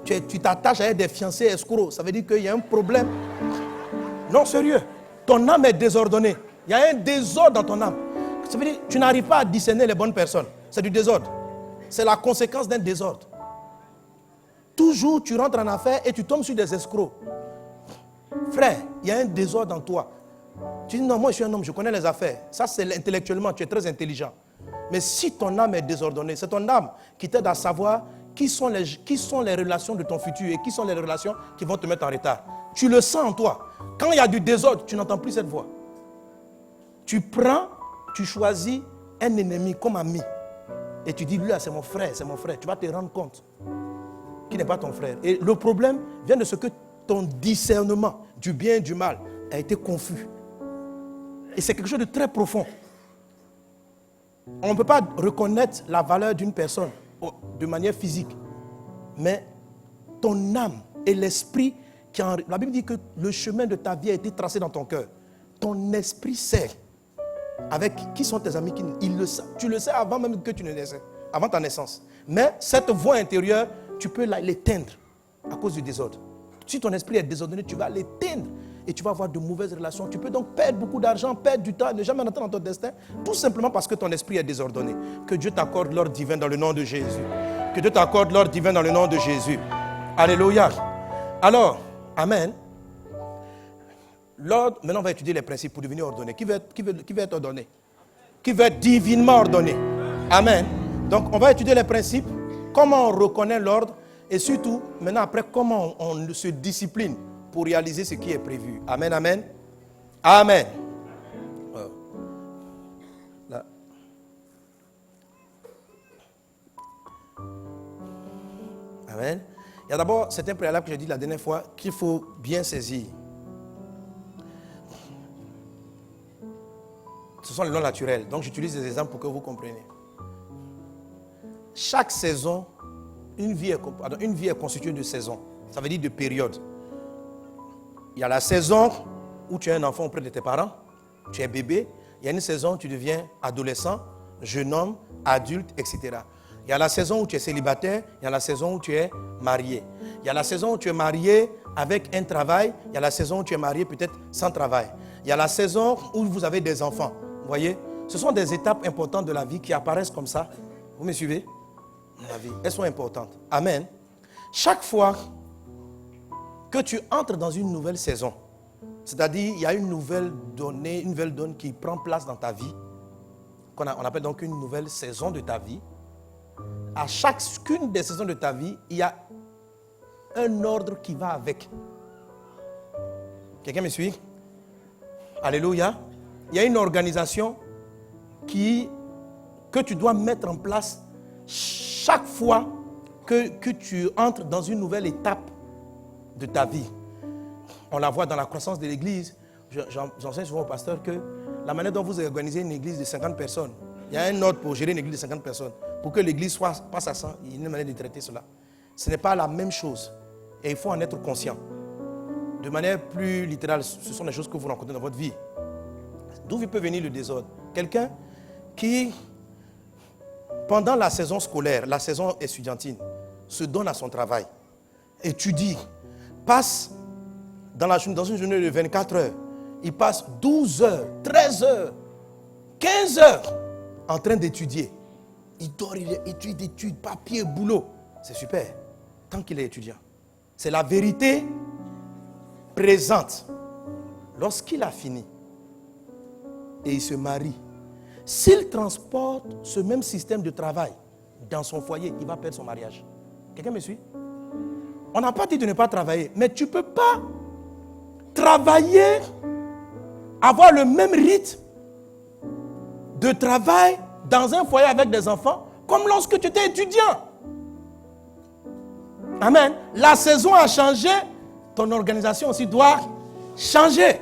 Tu t'attaches avec des fiancés escrocs, ça veut dire qu'il y a un problème. Non, sérieux, ton âme est désordonnée. Il y a un désordre dans ton âme. Ça veut dire que tu n'arrives pas à discerner les bonnes personnes. C'est du désordre. C'est la conséquence d'un désordre. Toujours tu rentres en affaires et tu tombes sur des escrocs. Frère, il y a un désordre en toi. Tu dis non, moi je suis un homme, je connais les affaires. Ça c'est intellectuellement, tu es très intelligent. Mais si ton âme est désordonnée, c'est ton âme qui t'aide à savoir qui sont les relations de ton futur et qui sont les relations qui vont te mettre en retard. Tu le sens en toi. Quand il y a du désordre, tu n'entends plus cette voix. Tu prends, tu choisis un ennemi comme ami. Et tu dis, lui là c'est mon frère, c'est mon frère. Tu vas te rendre compte qu'il n'est pas ton frère. Et le problème vient de ce que ton discernement du bien et du mal a été confus. Et c'est quelque chose de très profond. On ne peut pas reconnaître la valeur d'une personne de manière physique. Mais ton âme et l'esprit, la Bible dit que le chemin de ta vie a été tracé dans ton cœur. Ton esprit sait avec qui sont tes amis. Tu le sais avant même que tu ne le sais, avant ta naissance. Mais cette voix intérieure, tu peux l'éteindre à cause du désordre. Si ton esprit est désordonné, tu vas l'éteindre et tu vas avoir de mauvaises relations. Tu peux donc perdre beaucoup d'argent, perdre du temps, ne jamais rentrer dans ton destin, tout simplement parce que ton esprit est désordonné. Que Dieu t'accorde l'ordre divin dans le nom de Jésus. Que Dieu t'accorde l'ordre divin dans le nom de Jésus. Alléluia. Alors, amen. L'ordre, maintenant on va étudier les principes pour devenir ordonné. Qui veut être ordonné? Qui veut être divinement ordonné? Amen. Donc on va étudier les principes, comment on reconnaît l'ordre et surtout, maintenant après, comment on se discipline pour réaliser ce qui est prévu. Amen, amen. Amen. Là. Amen. Il y a d'abord certains préalables que j'ai dit la dernière fois qu'il faut bien saisir. Ce sont les lois naturelles. Donc j'utilise des exemples pour que vous compreniez. Chaque saison, une vie est constituée de saisons. Ça veut dire de périodes. Il y a la saison où tu es un enfant auprès de tes parents, tu es bébé. Il y a une saison où tu deviens adolescent, jeune homme, adulte, etc. Il y a la saison où tu es célibataire, il y a la saison où tu es marié. Il y a la saison où tu es marié avec un travail, il y a la saison où tu es marié peut-être sans travail. Il y a la saison où vous avez des enfants. Vous voyez, ce sont des étapes importantes de la vie qui apparaissent comme ça. Vous me suivez? La vie, elles sont importantes. Amen. Chaque fois que tu entres dans une nouvelle saison, c'est-à-dire il y a une nouvelle donne qui prend place dans ta vie, on appelle donc une nouvelle saison de ta vie. À chacune des saisons de ta vie, il y a un ordre qui va avec. Quelqu'un me suit? Alléluia. Il y a une organisation que tu dois mettre en place chaque fois que tu entres dans une nouvelle étape de ta vie, on la voit dans la croissance de l'église. J'enseigne souvent au pasteur que la manière dont vous organisez une église de 50 personnes, il y a un ordre pour gérer une église de 50 personnes. Pour que l'église passe à 100, il y a une manière de traiter cela. Ce n'est pas la même chose. Et il faut en être conscient. De manière plus littérale, ce sont des choses que vous rencontrez dans votre vie. D'où peut venir le désordre? Quelqu'un qui, pendant la saison scolaire, la saison estudiantine, se donne à son travail, étudie, passe dans une journée de 24 heures, il passe 12 heures, 13 heures, 15 heures en train d'étudier. Il dort, il étudie, papier, boulot. C'est super, tant qu'il est étudiant. C'est la vérité présente. Lorsqu'il a fini et il se marie, s'il transporte ce même système de travail dans son foyer, il va perdre son mariage. Quelqu'un me suit? On n'a pas dit de ne pas travailler, mais tu ne peux pas travailler, avoir le même rythme de travail dans un foyer avec des enfants comme lorsque tu étais étudiant. Amen. La saison a changé, ton organisation aussi doit changer.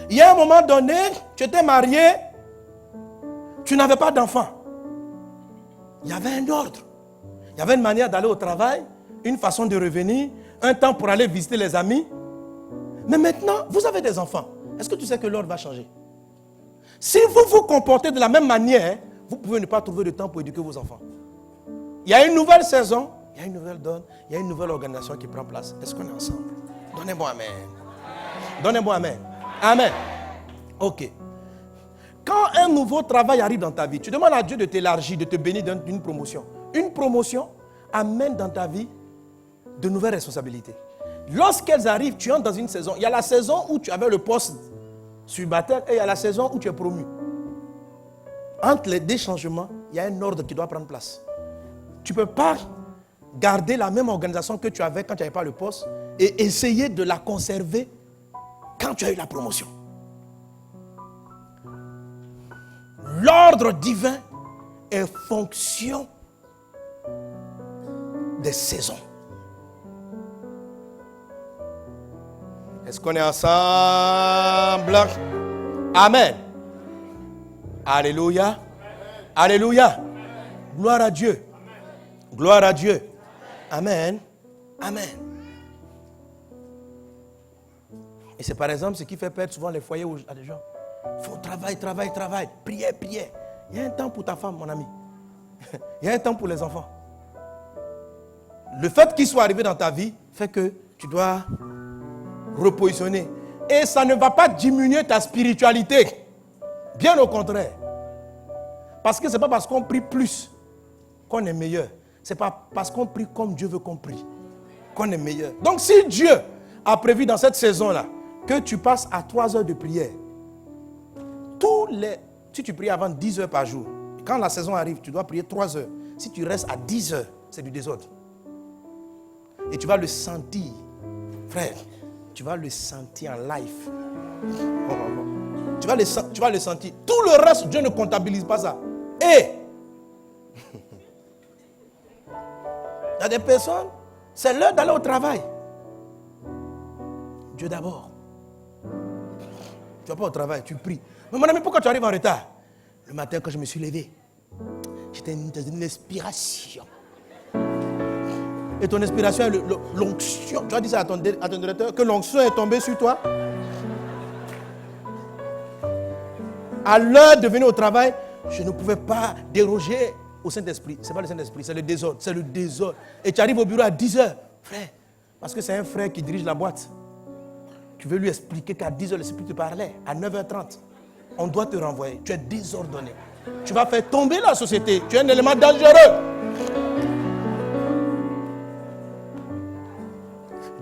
Il y a un moment donné, tu étais marié, tu n'avais pas d'enfant. Il y avait un ordre. Il y avait une manière d'aller au travail, une façon de revenir, un temps pour aller visiter les amis. Mais maintenant, vous avez des enfants. Est-ce que tu sais que l'ordre va changer? Si vous vous comportez de la même manière, vous pouvez ne pas trouver de temps pour éduquer vos enfants. Il y a une nouvelle saison, il y a une nouvelle donne, il y a une nouvelle organisation qui prend place. Est-ce qu'on est ensemble? Donnez-moi amen. Donnez-moi amen. Amen. Ok. Quand un nouveau travail arrive dans ta vie, tu demandes à Dieu de t'élargir, de te bénir d'une promotion. Une promotion amène dans ta vie de nouvelles responsabilités. Lorsqu'elles arrivent, tu entres dans une saison. Il y a la saison où tu avais le poste subalterne et il y a la saison où tu es promu. Entre les deux changements, il y a un ordre qui doit prendre place. Tu ne peux pas garder la même organisation que tu avais quand tu n'avais pas le poste et essayer de la conserver quand tu as eu la promotion. L'ordre divin est fonction des saisons. Est-ce qu'on est ensemble? Amen. Alléluia. Alléluia. Gloire à Dieu. Gloire à Dieu. Amen. Amen. Et c'est par exemple ce qui fait perdre souvent les foyers à des gens. Il faut travail, prière. Il y a un temps pour ta femme, mon ami. Il y a un temps pour les enfants. Le fait qu'ils soient arrivés dans ta vie fait que tu dois repositionner. Et ça ne va pas diminuer ta spiritualité. Bien au contraire. Parce que ce n'est pas parce qu'on prie plus qu'on est meilleur. Ce n'est pas parce qu'on prie comme Dieu veut qu'on prie qu'on est meilleur. Donc si Dieu a prévu dans cette saison-là que tu passes à 3 heures de prière, si tu pries avant 10 heures par jour, quand la saison arrive, tu dois prier 3 heures. Si tu restes à 10 heures, c'est du désordre. Et tu vas le sentir, frère, tu vas le sentir en live. Tu vas le sentir. Tout le reste, Dieu ne comptabilise pas ça. Et il y a des personnes, c'est l'heure d'aller au travail. Dieu d'abord. Tu ne vas pas au travail, tu pries. Mais mon ami, pourquoi tu arrives en retard? Le matin, quand je me suis levé, j'étais dans une inspiration. Et ton inspiration est l'onction. Tu as dit ça à ton directeur, que l'onction est tombée sur toi. À l'heure de venir au travail, je ne pouvais pas déroger au Saint-Esprit. Ce n'est pas le Saint-Esprit, c'est le désordre. C'est le désordre. Et tu arrives au bureau à 10 heures, frère. Parce que c'est un frère qui dirige la boîte. Tu veux lui expliquer qu'à 10 heures, le Saint-Esprit te parlait. À 9h30, on doit te renvoyer. Tu es désordonné. Tu vas faire tomber la société. Tu es un élément dangereux.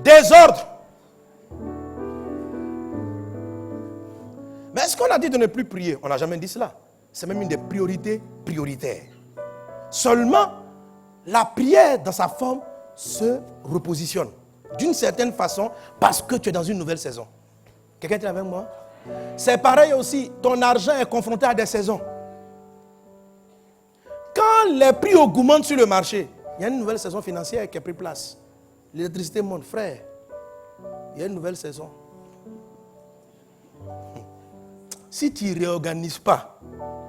Désordre. Mais est-ce qu'on a dit de ne plus prier? On n'a jamais dit cela. C'est même une des priorités prioritaires. Seulement, la prière dans sa forme se repositionne. D'une certaine façon, parce que tu es dans une nouvelle saison. Quelqu'un est avec moi? C'est pareil aussi, ton argent est confronté à des saisons. quand les prix augmentent sur le marché, il y a une nouvelle saison financière qui a pris place. L'électricité monte, frère. Il y a une nouvelle saison. Si tu ne réorganises pas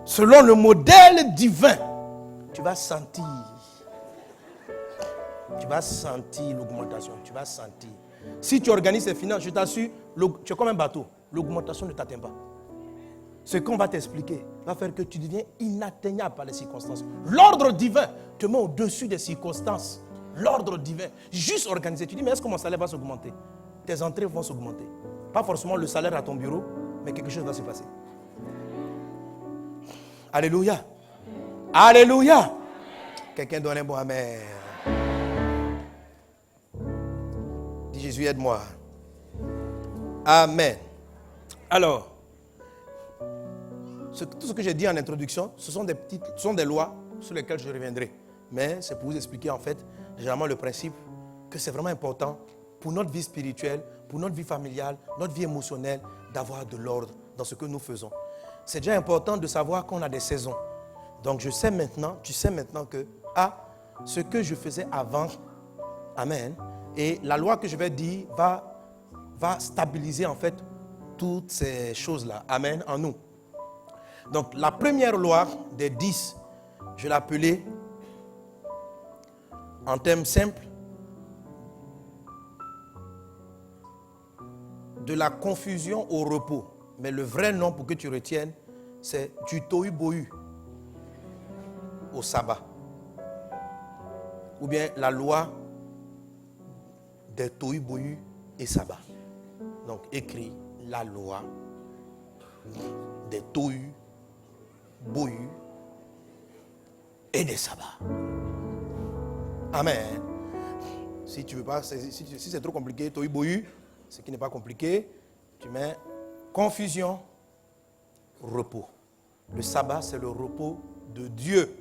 selon le modèle divin, tu vas sentir. Tu vas sentir l'augmentation. Tu vas sentir. Si tu organises tes finances, je t'assure, tu es comme un bateau. L'augmentation ne t'atteint pas. Ce qu'on va t'expliquer va faire que tu deviens inatteignable par les circonstances. L'ordre divin te met au-dessus des circonstances. L'ordre divin, juste organisé. Tu dis, mais est-ce que mon salaire va s'augmenter? Tes entrées vont s'augmenter. Pas forcément le salaire à ton bureau, mais quelque chose va se passer. Alléluia. Alléluia. Quelqu'un donne un bon amen. Dis Jésus, aide-moi. Amen. Alors, tout ce que j'ai dit en introduction, ce sont des lois sur lesquelles je reviendrai. Mais c'est pour vous expliquer en fait, généralement le principe que c'est vraiment important pour notre vie spirituelle, pour notre vie familiale, notre vie émotionnelle, d'avoir de l'ordre dans ce que nous faisons. C'est déjà important de savoir qu'on a des saisons. Donc je sais maintenant, tu sais maintenant que ce que je faisais avant, amen, et la loi que je vais dire va stabiliser en fait toutes ces choses-là, amen, en nous. Donc la première loi des 10, je l'appelais en termes simples de la confusion au repos. Mais le vrai nom pour que tu retiennes, c'est du tohu-bohu au sabbat. Ou bien la loi des tohu-bohu et sabbat. Donc écrit la loi des tohu-bohu et des sabbats. Amen. Si tu veux pas, si c'est trop compliqué, tohu-bohu, ce qui n'est pas compliqué, tu mets confusion, repos. Le sabbat, c'est le repos de Dieu.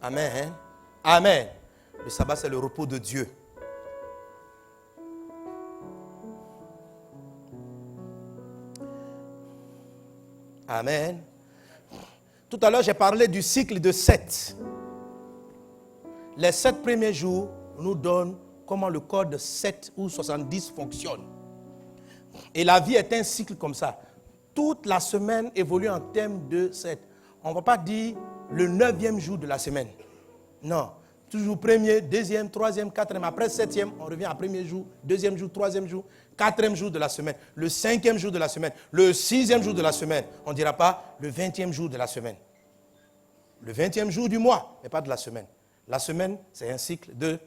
Amen. Amen. Le sabbat, c'est le repos de Dieu. Amen. Tout à l'heure, j'ai parlé du cycle de 7. Les 7 premiers jours nous donnent comment le code 7 ou 70 fonctionne. Et la vie est un cycle comme ça. Toute la semaine évolue en termes de 7. On ne va pas dire le 9e jour de la semaine. Non. Toujours premier, deuxième, troisième, quatrième. Après 7e, on revient à premier jour, deuxième jour, troisième jour, quatrième jour de la semaine, le 5e jour de la semaine, le 6e jour de la semaine. On ne dira pas le 20e jour de la semaine. Le 20e jour du mois, mais pas de la semaine. La semaine, c'est un cycle de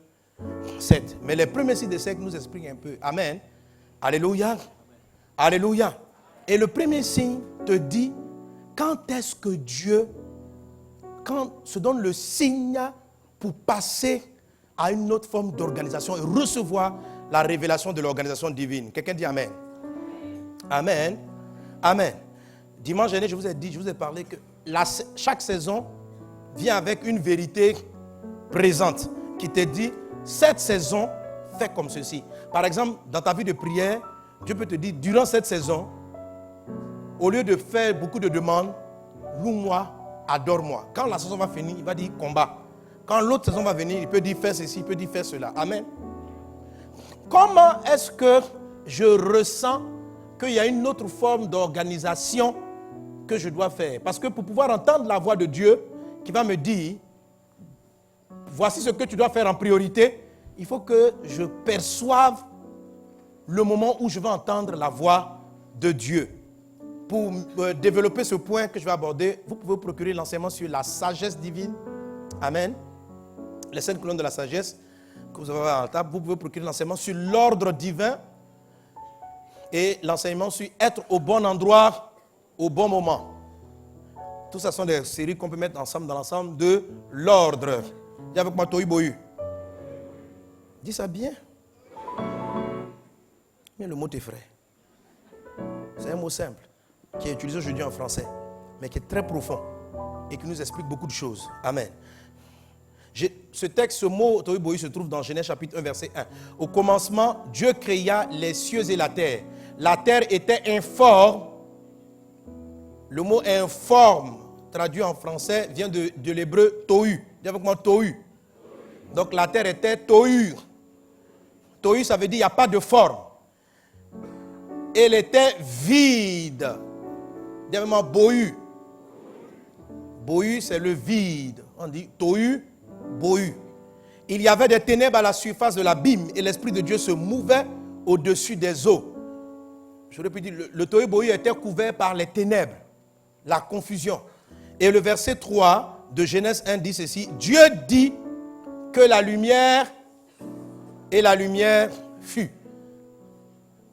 7. Mais les premiers cycles de 7 nous expliquent un peu. Amen. Alléluia. Alléluia. Et le premier signe te dit quand est-ce que Dieu se donne le signe pour passer à une autre forme d'organisation et recevoir la révélation de l'organisation divine. Quelqu'un dit Amen. Amen. Amen. Dimanche dernier, je vous ai parlé que chaque saison vient avec une vérité présente qui te dit, cette saison, fais comme ceci. Par exemple, dans ta vie de prière, Dieu peut te dire, durant cette saison, au lieu de faire beaucoup de demandes, loue-moi, adore-moi. Quand la saison va finir, il va dire combat. Quand l'autre saison va venir, il peut dire fais ceci, il peut dire fais cela. Amen. Comment est-ce que je ressens qu'il y a une autre forme d'organisation que je dois faire? Parce que pour pouvoir entendre la voix de Dieu qui va me dire voici ce que tu dois faire en priorité, il faut que je perçoive le moment où je vais entendre la voix de Dieu. Pour développer ce point que je vais aborder, vous pouvez procurer l'enseignement sur la sagesse divine. Amen. Les 5 colonnes de la sagesse que vous avez à la table. Vous pouvez procurer l'enseignement sur l'ordre divin et l'enseignement sur être au bon endroit, au bon moment. Tout ça sont des séries qu'on peut mettre ensemble dans l'ensemble de l'ordre. Dis avec moi tohu-bohu. Dis ça bien. Mais le mot t'effraie. C'est un mot simple qui est utilisé aujourd'hui en français, mais qui est très profond et qui nous explique beaucoup de choses. Amen. Ce texte, ce mot tohu-bohu se trouve dans Genèse chapitre 1, verset 1. Au commencement, Dieu créa les cieux et la terre. La terre était informe. Le mot informe, traduit en français, vient de l'hébreu tohu. Dis avec moi, tohu. Donc la terre était tohu. Tohu, ça veut dire il n'y a pas de forme. Elle était vide. Dis avec moi, bohu. Bohu, c'est le vide. On dit tohu, bohu. Il y avait des ténèbres à la surface de l'abîme et l'Esprit de Dieu se mouvait au-dessus des eaux. J'aurais pu dire, le tohu bohu était couvert par les ténèbres, la confusion. Et le verset 3 de Genèse 1 dit ceci, Dieu dit que la lumière et la lumière fut.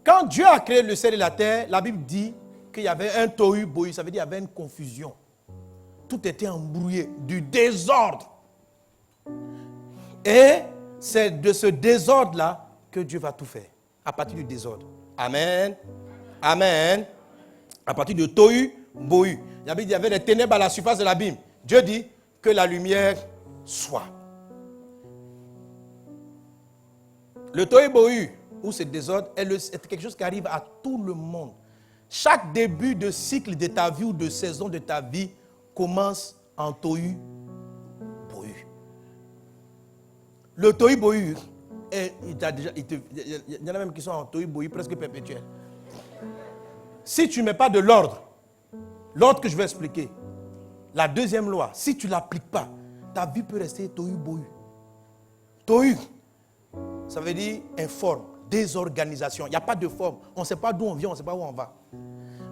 Quand Dieu a créé le ciel et la terre, la Bible dit qu'il y avait un tohu bohu, ça veut dire qu'il y avait une confusion. Tout était embrouillé, du désordre. Et c'est de ce désordre-là que Dieu va tout faire, à partir du désordre. Amen. Amen. À partir de tohu bohu. Il y avait des ténèbres à la surface de l'abîme. Dieu dit que la lumière soit. Le tohu bohu, ou ce désordre, est quelque chose qui arrive à tout le monde. Chaque début de cycle de ta vie ou de saison de ta vie commence en tohu bohu. Le tohu bohu, il y en a même qui sont en tohu bohu presque perpétuel. Si tu ne mets pas de l'ordre que je vais expliquer, la deuxième loi, si tu ne l'appliques pas, ta vie peut rester tohu bohu. Tohu, ça veut dire informe, désorganisation. Il n'y a pas de forme. On ne sait pas d'où on vient, on ne sait pas où on va.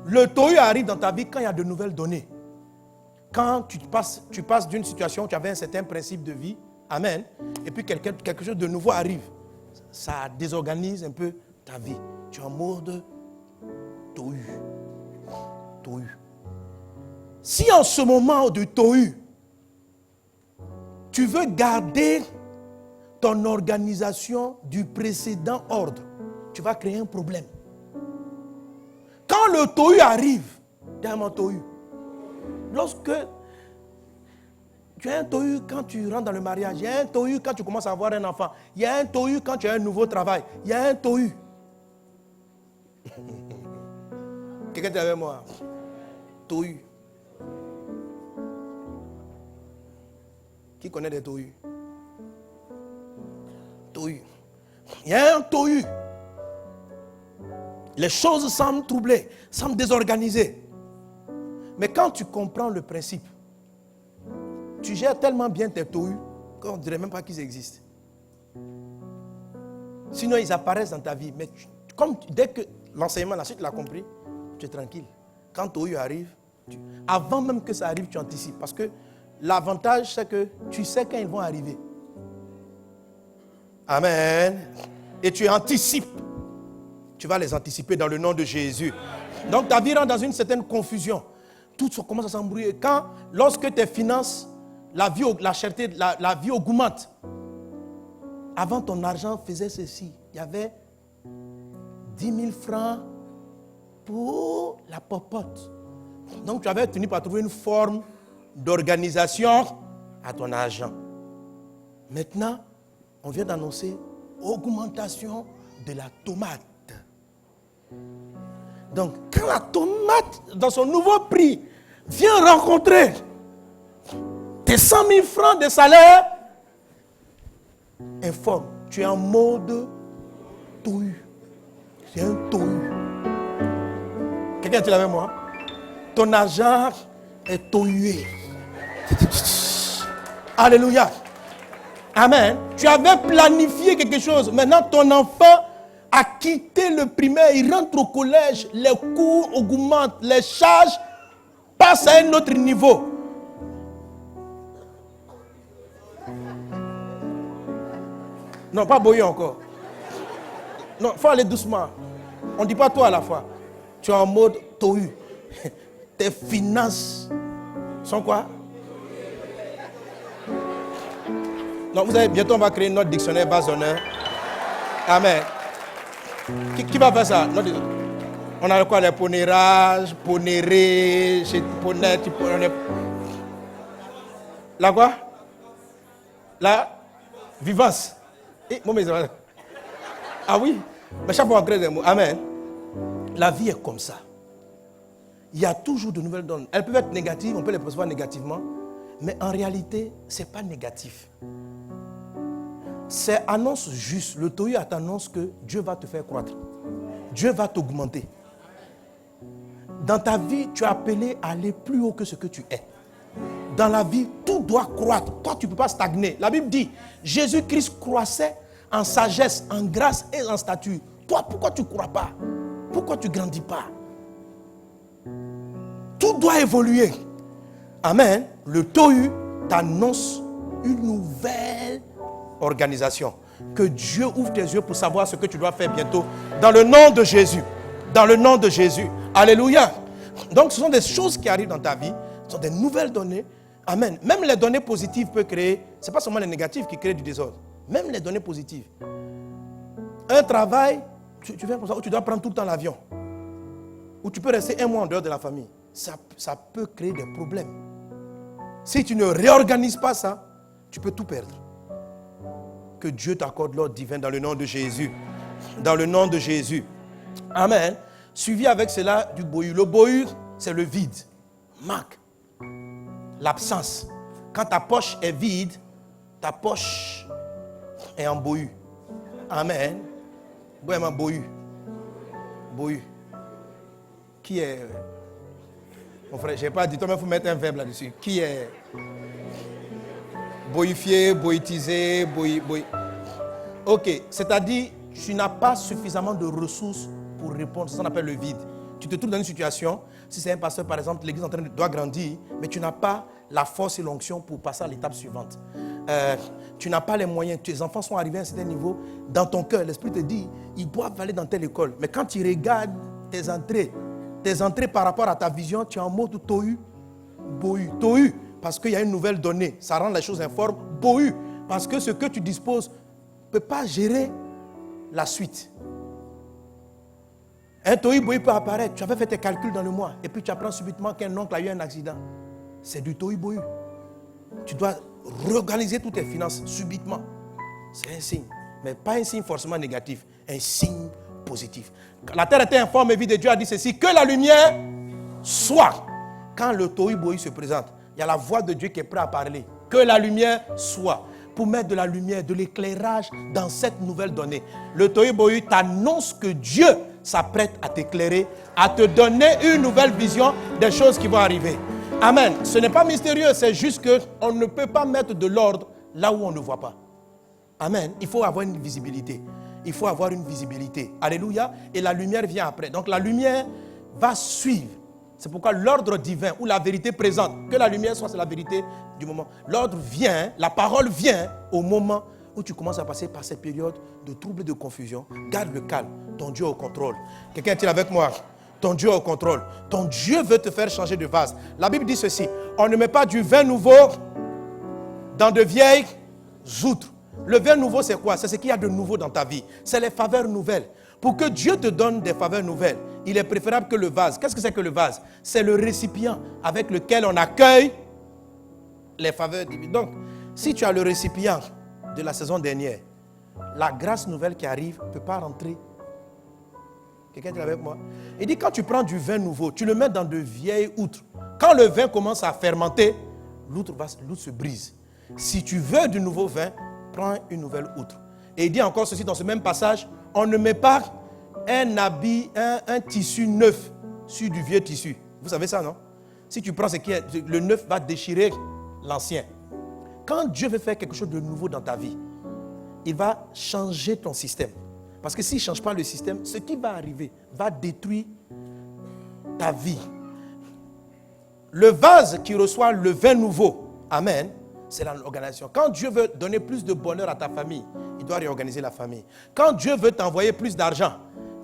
Le tohu arrive dans ta vie quand il y a de nouvelles données. Quand tu passes d'une situation où tu avais un certain principe de vie, amen, et puis quelque chose de nouveau arrive. Ça désorganise un peu ta vie. Tu es en mode tohu. Tohu. Si en ce moment de tohu, tu veux garder ton organisation du précédent ordre, tu vas créer un problème. Quand le tohu arrive, tu as un tohu. Lorsque tu as un tohu quand tu rentres dans le mariage, il y a un tohu quand tu commences à avoir un enfant, il y a un tohu quand tu as un nouveau travail, il y a un tohu. Quelqu'un est avec moi? Tohu. Qui connaît des tohu? Tohu. Il y a un tohu. Les choses semblent troublées, semblent désorganisées. Mais quand tu comprends le principe, tu gères tellement bien tes tohu qu'on ne dirait même pas qu'ils existent. Sinon, ils apparaissent dans ta vie. Mais dès que l'enseignement, la suite, tu l'as compris, tu es tranquille. Quand tohu arrive, avant même que ça arrive, tu anticipes. Parce que l'avantage, c'est que tu sais quand ils vont arriver. Amen. Et tu anticipes. Tu vas les anticiper dans le nom de Jésus. Donc ta vie rentre dans une certaine confusion. Tout commence à s'embrouiller. Lorsque tes finances, la vie augmente. Avant, ton argent faisait ceci. Il y avait 10 000 francs pour la popote. Donc tu avais fini par trouver une forme d'organisation à ton argent. Maintenant, on vient d'annoncer augmentation de la tomate. Donc, quand la tomate, dans son nouveau prix, vient rencontrer tes 100 000 francs de salaire, informe, tu es en mode tohu. C'est un tohu. Quelqu'un est-il avec moi? Ton argent est tohué. Alléluia. Amen. Tu avais planifié quelque chose. Maintenant, ton enfant a quitté le primaire, il rentre au collège, les cours augmentent, les charges passent à un autre niveau. Non, pas boyer encore. Non, il faut aller doucement. On ne dit pas toi à la fois. Tu es en mode tohu. Tes finances sont quoi? Non, vous savez, bientôt on va créer notre dictionnaire base d'honneur. Amen. Qui va faire ça? On a quoi? Les ponérages, ponérés, ponette, la quoi? La vivance. Ah oui? Mais chaque fois on crée des mots. Amen. La vie est comme ça. Il y a toujours de nouvelles donnes. Elles peuvent être négatives, on peut les percevoir négativement. Mais en réalité, ce n'est pas négatif. C'est annonce juste. Le tohu t'annonce que Dieu va te faire croître. Dieu va t'augmenter. Dans ta vie, tu es appelé à aller plus haut que ce que tu es. Dans la vie, tout doit croître. Toi, tu ne peux pas stagner. La Bible dit, Jésus-Christ croissait en sagesse, en grâce et en stature. Toi, pourquoi tu ne crois pas? Pourquoi tu ne grandis pas? Tout doit évoluer. Amen. Le tohu t'annonce une nouvelle organisation. Que Dieu ouvre tes yeux pour savoir ce que tu dois faire bientôt. Dans le nom de Jésus. Dans le nom de Jésus. Alléluia. Donc ce sont des choses qui arrivent dans ta vie. Ce sont des nouvelles données. Amen. Même les données positives peuvent créer. Ce n'est pas seulement les négatives qui créent du désordre. Même les données positives. Un travail, tu viens pour ça, où tu dois prendre tout le temps l'avion. Où tu peux rester un mois en dehors de la famille. Ça peut créer des problèmes. Si tu ne réorganises pas ça, tu peux tout perdre. Que Dieu t'accorde l'ordre divin dans le nom de Jésus. Dans le nom de Jésus. Amen. Suivi avec cela du bohu. Le bohu, c'est le vide. Marc. L'absence. Quand ta poche est vide, ta poche est en bohu. Amen. Vraiment bohu. Bohu. Qui est... Mon frère, je n'ai pas dit, toi-même, il faut mettre un verbe là-dessus. Qui est bohifié, bohitisé, Ok, c'est-à-dire, tu n'as pas suffisamment de ressources pour répondre. C'est ce qu'on appelle le vide. Tu te trouves dans une situation, si c'est un pasteur, par exemple, l'église doit grandir, mais tu n'as pas la force et l'onction pour passer à l'étape suivante. Tu n'as pas les moyens. Tes enfants sont arrivés à un certain niveau. Dans ton cœur, l'Esprit te dit, ils doivent aller dans telle école. Mais quand tu regardes tes entrées par rapport à ta vision, tu es en mode tohu, bohu. Tohu, parce qu'il y a une nouvelle donnée. Ça rend les choses informes. Bohu, parce que ce que tu disposes ne peut pas gérer la suite. Un tohu bohu peut apparaître. Tu avais fait tes calculs dans le mois. Et puis tu apprends subitement qu'un oncle a eu un accident. C'est du tohu bohu. Tu dois réorganiser toutes tes finances subitement. C'est un signe. Mais pas un signe forcément négatif. Un signe positif. La terre était informe et vide et Dieu a dit ceci, que la lumière soit. Quand le tohu bohu se présente, il y a la voix de Dieu qui est prêt à parler. Que la lumière soit. Pour mettre de la lumière, de l'éclairage dans cette nouvelle donnée. Le tohu bohu t'annonce que Dieu s'apprête à t'éclairer, à te donner une nouvelle vision des choses qui vont arriver. Amen. Ce n'est pas mystérieux, c'est juste qu'on ne peut pas mettre de l'ordre là où on ne voit pas. Amen. Il faut avoir une visibilité. Il faut avoir une visibilité. Alléluia. Et la lumière vient après. Donc la lumière va suivre. C'est pourquoi l'ordre divin ou la vérité présente, que la lumière soit, c'est la vérité du moment. L'ordre vient, la parole vient au moment où tu commences à passer par ces périodes de troubles et de confusion. Garde le calme. Ton Dieu est au contrôle. Quelqu'un est-il avec moi? Ton Dieu est au contrôle. Ton Dieu veut te faire changer de vase. La Bible dit ceci. On ne met pas du vin nouveau dans de vieilles outres. Le vin nouveau, c'est quoi? C'est ce qu'il y a de nouveau dans ta vie. C'est les faveurs nouvelles. Pour que Dieu te donne des faveurs nouvelles, il est préférable que le vase. Qu'est-ce que c'est que le vase? C'est le récipient avec lequel on accueille les faveurs divines. Donc, si tu as le récipient de la saison dernière, la grâce nouvelle qui arrive ne peut pas rentrer. Quelqu'un dit avec moi? Il dit, quand tu prends du vin nouveau, tu le mets dans de vieilles outres. Quand le vin commence à fermenter, l'outre se brise. Si tu veux du nouveau vin, prends une nouvelle outre. Et il dit encore ceci dans ce même passage, on ne met pas un habit, un tissu neuf sur du vieux tissu. Vous savez ça, non? Si tu prends ce qui est, le neuf va déchirer l'ancien. Quand Dieu veut faire quelque chose de nouveau dans ta vie, il va changer ton système. Parce que s'il ne change pas le système, ce qui va arriver va détruire ta vie. Le vase qui reçoit le vin nouveau, amen, c'est l'organisation. Quand Dieu veut donner plus de bonheur à ta famille, il doit réorganiser la famille. Quand Dieu veut t'envoyer plus d'argent,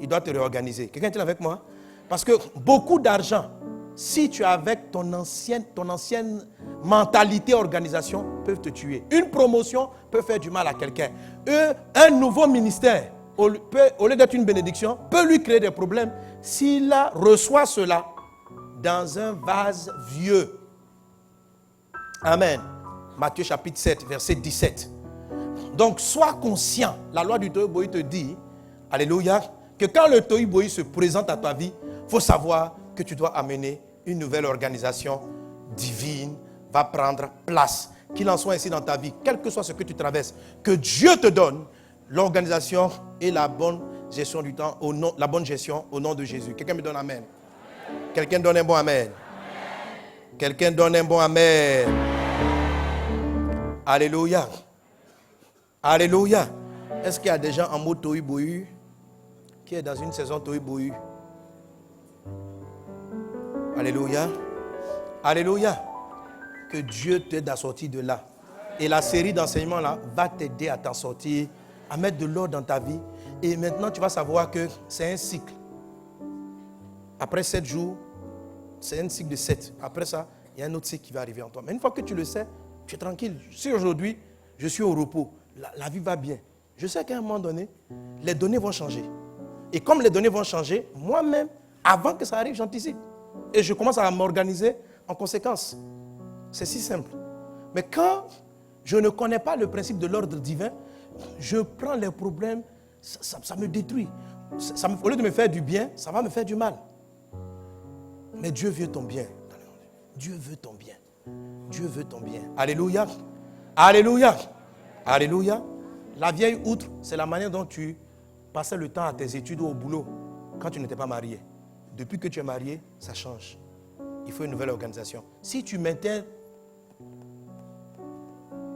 il doit te réorganiser. Quelqu'un est avec moi? Parce que beaucoup d'argent, si tu es avec ton ancienne mentalité, organisation, peuvent te tuer. Une promotion peut faire du mal à quelqu'un. Un nouveau ministère, au lieu d'être une bénédiction, peut lui créer des problèmes s'il reçoit cela dans un vase vieux. Amen. Matthieu chapitre 7, verset 17. Donc, sois conscient. La loi du tohu bohu te dit, alléluia, que quand le tohu bohu se présente à ta vie, il faut savoir que tu dois amener une nouvelle organisation divine va prendre place. Qu'il en soit ainsi dans ta vie, quel que soit ce que tu traverses, que Dieu te donne l'organisation et la bonne gestion du temps, la bonne gestion au nom de Jésus. Quelqu'un me donne amen. Quelqu'un donne un bon amen. Quelqu'un donne un bon amen. Alléluia. Alléluia. Est-ce qu'il y a des gens en mode tohu bohu qui est dans une saison tohu bohu? Alléluia. Alléluia. Que Dieu t'aide à sortir de là. Et la série d'enseignements là va t'aider à t'en sortir, à mettre de l'ordre dans ta vie. Et maintenant, tu vas savoir que c'est un cycle. Après 7 jours, c'est un cycle de 7. Après ça, il y a un autre cycle qui va arriver en toi. Mais une fois que tu le sais, tu es tranquille. Si aujourd'hui, je suis au repos, la vie va bien. Je sais qu'à un moment donné, les données vont changer. Et comme les données vont changer, moi-même, avant que ça arrive, j'anticipe. Et je commence à m'organiser en conséquence. C'est si simple. Mais quand je ne connais pas le principe de l'ordre divin, je prends les problèmes, ça me détruit. Au lieu de me faire du bien, ça va me faire du mal. Mais Dieu veut ton bien. Dieu veut ton bien. Dieu veut ton bien. Alléluia. Alléluia. Alléluia. La vieille outre, c'est la manière dont tu passais le temps à tes études ou au boulot quand tu n'étais pas marié. Depuis que tu es marié, ça change. Il faut une nouvelle organisation. Si tu maintiens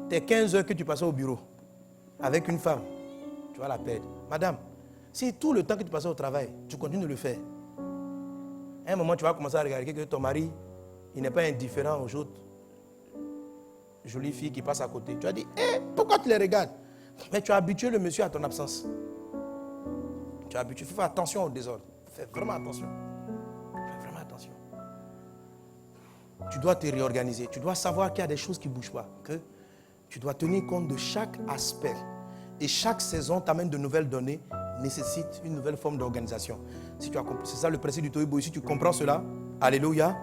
tes 15 heures que tu passais au bureau avec une femme, tu vas la perdre. Madame, si tout le temps que tu passais au travail, tu continues de le faire, à un moment, tu vas commencer à regarder que ton mari, il n'est pas indifférent aux autres jolies filles qui passent à côté. Tu vas dire, pourquoi tu les regardes? Mais tu as habitué le monsieur à ton absence. Tu as habitué. Il faut faire attention au désordre. Fais vraiment attention. Fais vraiment attention. Tu dois te réorganiser. Tu dois savoir qu'il y a des choses qui ne bougent pas. Que tu dois tenir compte de chaque aspect. Et chaque saison t'amène de nouvelles données, nécessite une nouvelle forme d'organisation. Si tu as compris, c'est ça le principe du tohu bohu. Si tu comprends cela, alléluia,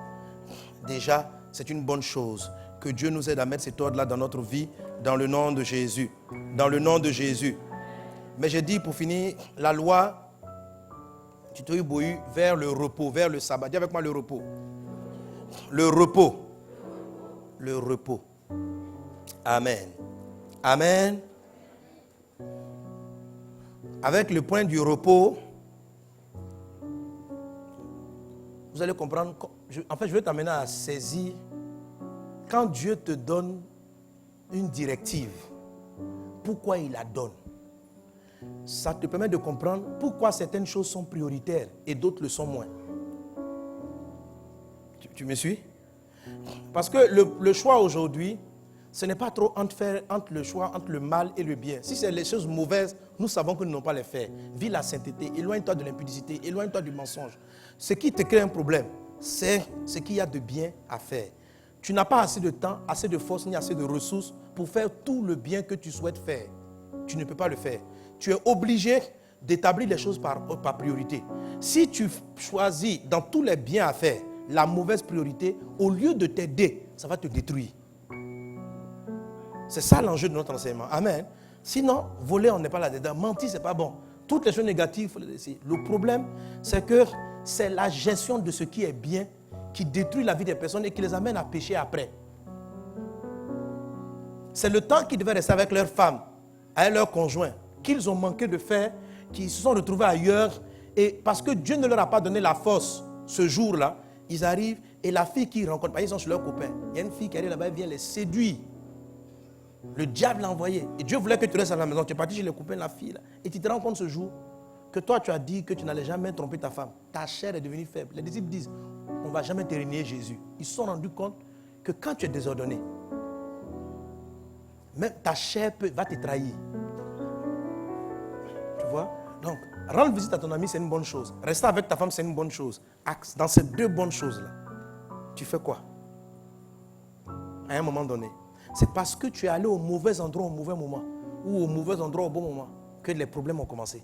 déjà, c'est une bonne chose. Que Dieu nous aide à mettre cet ordre-là dans notre vie, dans le nom de Jésus. Dans le nom de Jésus. Mais j'ai dit pour finir, la loi du tohu bohu vers le repos, vers le sabbat. Dis avec moi le repos. Le repos. Le repos. Amen. Amen. Avec le point du repos, vous allez comprendre. En fait, je vais t'amener à saisir. Quand Dieu te donne une directive, pourquoi il la donne? Ça te permet de comprendre pourquoi certaines choses sont prioritaires et d'autres le sont moins. Tu me suis? Parce que le choix aujourd'hui, ce n'est pas trop entre le choix entre le mal et le bien. Si c'est les choses mauvaises, nous savons que nous n'allons pas les faire. Vis la sainteté, éloigne-toi de l'impudicité, éloigne-toi du mensonge. Ce qui te crée un problème, c'est ce qu'il y a de bien à faire. Tu n'as pas assez de temps, assez de force, ni assez de ressources pour faire tout le bien que tu souhaites faire. Tu ne peux pas le faire. Tu es obligé d'établir les choses par priorité. Si tu choisis dans tous les biens à faire la mauvaise priorité, au lieu de t'aider, ça va te détruire. C'est ça l'enjeu de notre enseignement. Amen. Sinon, voler, on n'est pas là-dedans. Mentir, ce n'est pas bon. Toutes les choses négatives, il faut les laisser. Le problème, c'est que c'est la gestion de ce qui est bien qui détruit la vie des personnes et qui les amène à pécher après. C'est le temps qu'ils devaient rester avec leurs femmes, avec leurs conjoints, qu'ils ont manqué de faire, qu'ils se sont retrouvés ailleurs. Et parce que Dieu ne leur a pas donné la force ce jour-là, ils arrivent et la fille qu'ils rencontrent, ils sont chez leurs copains. Il y a une fille qui arrive là-bas, elle vient les séduire. Le diable l'a envoyé. Et Dieu voulait que tu restes à la maison. Tu es parti chez les copains de la fille. Là, et tu te rends compte ce jour que toi, tu as dit que tu n'allais jamais tromper ta femme. Ta chair est devenue faible. Les disciples disent, on ne va jamais te renier Jésus. Ils se sont rendus compte que quand tu es désordonné, même ta chair va te trahir. Tu vois? Donc, rendre visite à ton ami, c'est une bonne chose. Rester avec ta femme, c'est une bonne chose. Dans ces deux bonnes choses-là, tu fais quoi? À un moment donné. C'est parce que tu es allé au mauvais endroit au mauvais moment, ou au mauvais endroit au bon moment, que les problèmes ont commencé.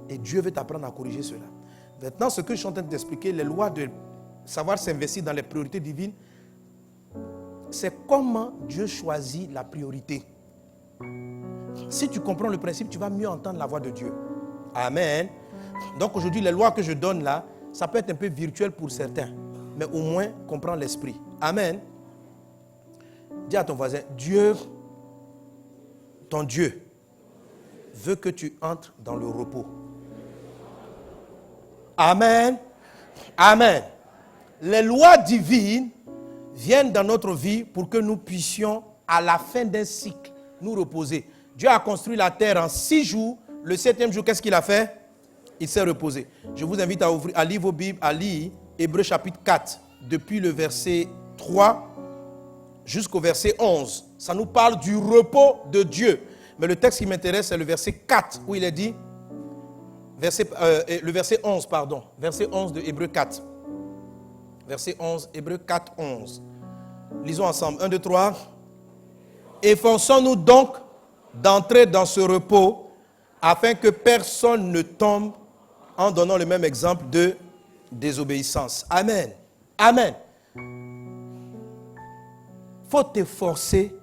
Et Dieu veut t'apprendre à corriger cela. Maintenant, ce que je suis en train de t'expliquer, les lois de savoir s'investir dans les priorités divines, c'est comment Dieu choisit la priorité. Si tu comprends le principe, tu vas mieux entendre la voix de Dieu. Amen. Donc aujourd'hui, les lois que je donne là, ça peut être un peu virtuel pour certains, mais au moins comprendre l'esprit. Amen. Dis à ton voisin, Dieu, ton Dieu, veut que tu entres dans le repos. Amen. Amen. Les lois divines viennent dans notre vie pour que nous puissions, à la fin d'un cycle, nous reposer. Dieu a construit la terre en 6 jours. Le 7e jour, qu'est-ce qu'il a fait? Il s'est reposé. Je vous invite à lire vos Bibles, à lire Hébreux chapitre 4, depuis le verset 3 jusqu'au verset 11. Ça nous parle du repos de Dieu. Mais le texte qui m'intéresse, c'est le verset 4, où il est dit, le verset 11, pardon, verset 11 de Hébreux 4. Verset 11, Hébreux 4, 11. Lisons ensemble. 1, 2, 3. Efforçons-nous donc d'entrer dans ce repos, afin que personne ne tombe en donnant le même exemple de désobéissance. Amen. Amen. Il faut t'efforcer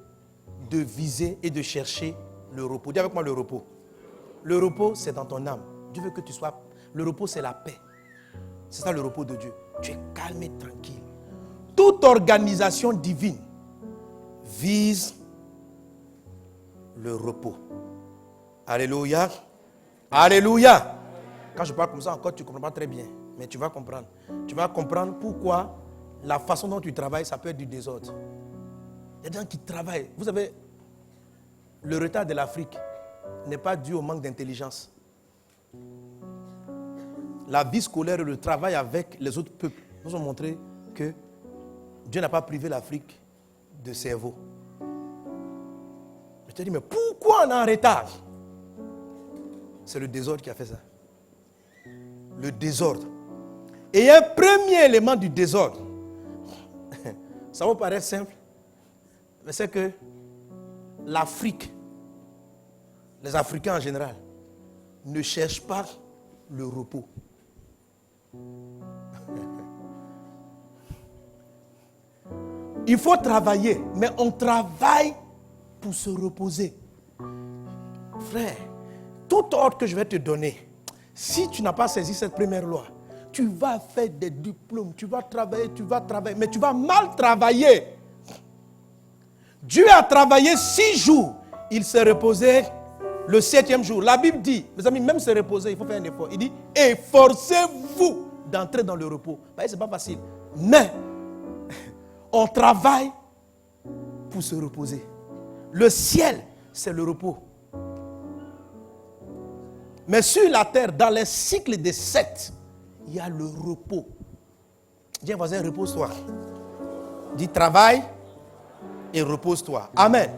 de viser et de chercher le repos. Dis avec moi le repos. Le repos, c'est dans ton âme. Dieu veut que tu sois... Le repos, c'est la paix. C'est ça le repos de Dieu. Tu es calme et tranquille. Toute organisation divine vise le repos. Alléluia. Alléluia. Quand je parle comme ça encore, tu ne comprends pas très bien. Mais tu vas comprendre. Tu vas comprendre pourquoi la façon dont tu travailles, ça peut être du désordre. Il y a des gens qui travaillent. Vous savez, le retard de l'Afrique n'est pas dû au manque d'intelligence. La vie scolaire et le travail avec les autres peuples nous ont montré que Dieu n'a pas privé l'Afrique de cerveau. Je te dis, mais pourquoi on est en retard? C'est le désordre qui a fait ça. Le désordre. Et un premier élément du désordre, ça vous paraît simple, mais c'est que l'Afrique, les Africains en général, ne cherchent pas le repos. Il faut travailler, mais on travaille pour se reposer. Frère, tout ordre que je vais te donner, si tu n'as pas saisi cette première loi, tu vas faire des diplômes, tu vas travailler, mais tu vas mal travailler. Dieu a travaillé 6 jours, il s'est reposé le 7e jour. La Bible dit, mes amis, même se reposer, il faut faire un effort. Il dit, efforcez-vous d'entrer dans le repos. Ce n'est pas facile, mais on travaille pour se reposer. Le ciel, c'est le repos. Mais sur la terre, dans les cycles des 7, il y a le repos. Dis à un voisin, repose-toi. Dis travaille et repose-toi. Amen.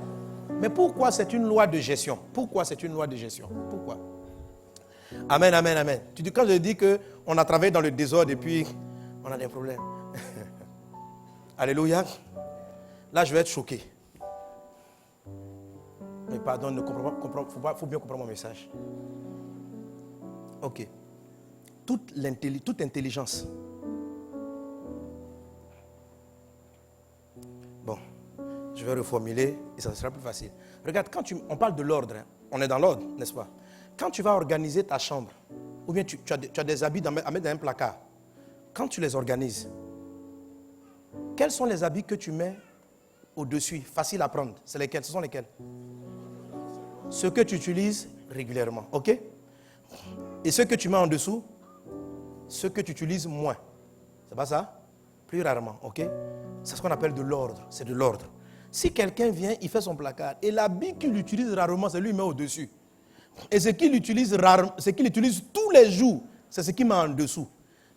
Mais pourquoi c'est une loi de gestion? Pourquoi c'est une loi de gestion? Pourquoi? Amen, amen, amen. Tu dis, quand je dis qu'on a travaillé dans le désordre et puis on a des problèmes. Alléluia. Là, je vais être choqué. Mais pardon, il faut bien comprendre mon message. Ok. Toute intelligence. Bon, je vais reformuler et ça sera plus facile. Regarde, quand on parle de l'ordre, on est dans l'ordre, n'est-ce pas? Quand tu vas organiser ta chambre, ou bien tu as des habits à mettre dans un placard, quand tu les organises, quels sont les habits que tu mets au-dessus, faciles à prendre? C'est lesquels? Ce sont lesquels? Ceux que tu utilises régulièrement, ok? Et ceux que tu mets en dessous, ceux que tu utilises moins. C'est pas ça? Plus rarement, ok? C'est ce qu'on appelle de l'ordre, c'est de l'ordre. Si quelqu'un vient, il fait son placard, et l'habit qu'il utilise rarement, c'est lui qui met au-dessus. Et ce qu'il utilise rarement, ce qu'il utilise tous les jours, c'est ce qu'il met en dessous.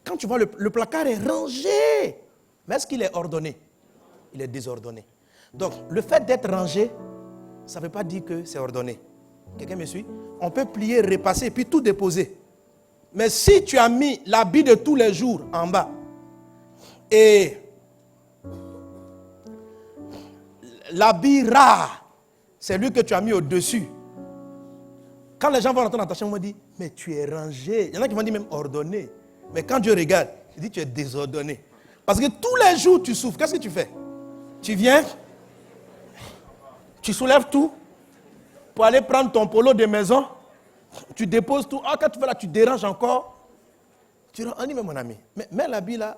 Quand tu vois, le placard est rangé. Mais est-ce qu'il est ordonné? Il est désordonné. Donc, le fait d'être rangé, ça ne veut pas dire que c'est ordonné. Quelqu'un me suit? On peut plier, repasser, puis tout déposer. Mais si tu as mis l'habit de tous les jours en bas, et l'habit rare, c'est lui que tu as mis au-dessus. Quand les gens vont rentrer dans ta chambre, ils vont dire, mais tu es rangé. Il y en a qui vont dire même ordonné. Mais quand Dieu regarde, il dit, tu es désordonné. Parce que tous les jours, tu souffres. Qu'est-ce que tu fais? Tu viens, tu soulèves tout pour aller prendre ton polo de maison. Tu déposes tout. Ah, quand tu vas là, tu déranges encore. Tu rends, on dit, mais mon ami, mais l'habit là,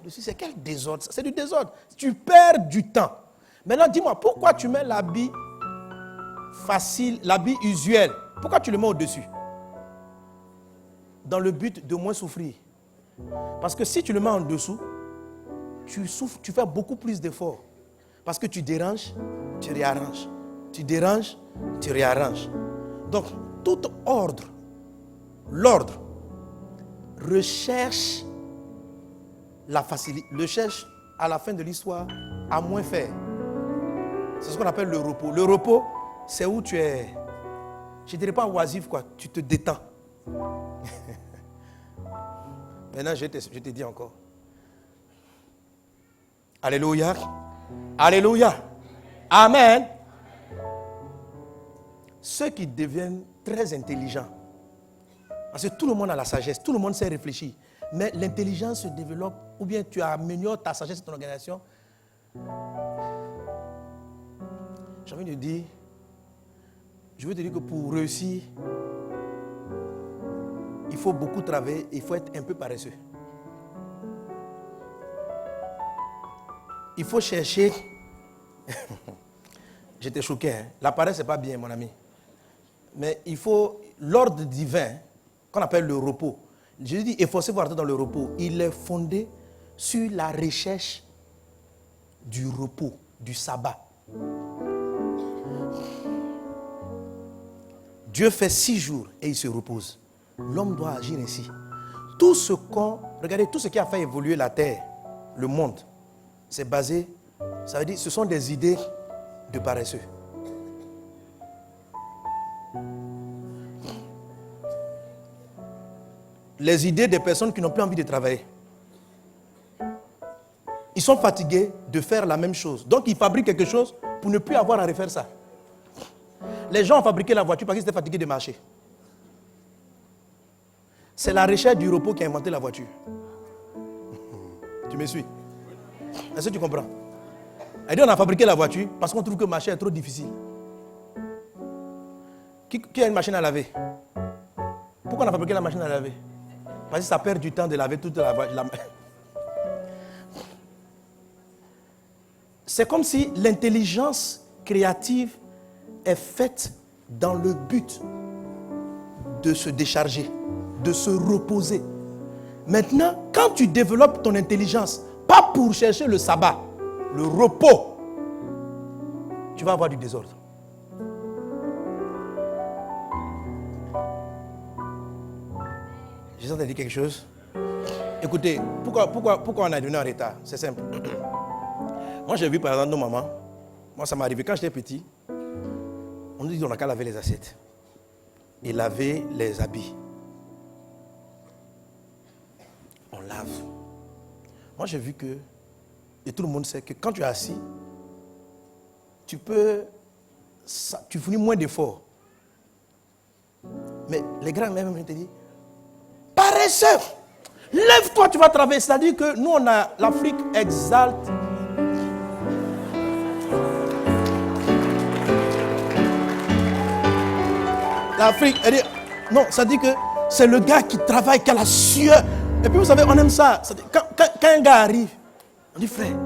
dessus, c'est quel désordre? C'est du désordre. Tu perds du temps. Maintenant, dis-moi, pourquoi tu mets l'habit facile, l'habit usuel? Pourquoi tu le mets au-dessus? Dans le but de moins souffrir. Parce que si tu le mets en dessous, tu souffres, tu fais beaucoup plus d'efforts. Parce que tu déranges, tu réarranges. Tu déranges, tu réarranges. Donc, tout ordre, l'ordre, recherche la facilité, recherche à la fin de l'histoire à moins faire. C'est ce qu'on appelle le repos. Le repos, c'est où tu es, je ne dirais pas oisif, quoi, tu te détends. Maintenant, je te dis encore. Alléluia. Alléluia. Amen. Ceux qui deviennent très intelligents, parce que tout le monde a la sagesse, tout le monde sait réfléchir, mais l'intelligence se développe, ou bien tu améliores ta sagesse et ton organisation. J'ai envie de dire, je veux te dire que pour réussir, il faut beaucoup travailler, il faut être un peu paresseux. Il faut chercher. J'étais choqué, hein? La paresse, ce n'est pas bien, mon ami. Mais il faut, l'ordre divin, qu'on appelle le repos. Jésus dit, efforcez-vous à rentrer dans le repos. Il est fondé sur la recherche du repos, du sabbat. Dieu fait 6 jours et il se repose. L'homme doit agir ainsi. Regardez, tout ce qui a fait évoluer la terre, le monde, c'est basé, ça veut dire, ce sont des idées de paresseux. Les idées des personnes qui n'ont plus envie de travailler. Ils sont fatigués de faire la même chose. Donc ils fabriquent quelque chose pour ne plus avoir à refaire ça. Les gens ont fabriqué la voiture parce qu'ils étaient fatigués de marcher. C'est la recherche du repos qui a inventé la voiture. Tu me suis? Est-ce que tu comprends? Elle dit on a fabriqué la voiture parce qu'on trouve que marcher est trop difficile. Qui a une machine à laver? Pourquoi on a fabriqué la machine à laver? Parce que ça perd du temps de laver toute la voiture. C'est comme si l'intelligence créative est faite dans le but de se décharger, de se reposer. Maintenant, quand tu développes ton intelligence, pas pour chercher le sabbat, le repos, tu vas avoir du désordre. J'ai entendu dire quelque chose. Écoutez, pourquoi on a donné en retard? C'est simple. Moi, j'ai vu par exemple nos mamans. Moi, ça m'est arrivé quand j'étais petit. On nous dit qu'on n'a qu'à laver les assiettes et laver les habits. On lave. Moi, j'ai vu que, et tout le monde sait que quand tu es assis, tu fournis moins d'efforts. Mais les grands-mères me disent, paresseux, lève-toi, tu vas travailler. C'est-à-dire que nous, l'Afrique exalte. L'Afrique, non, ça dit que c'est le gars qui travaille, qui a la sueur. Et puis vous savez, on aime ça. Quand un gars arrive, on dit frère,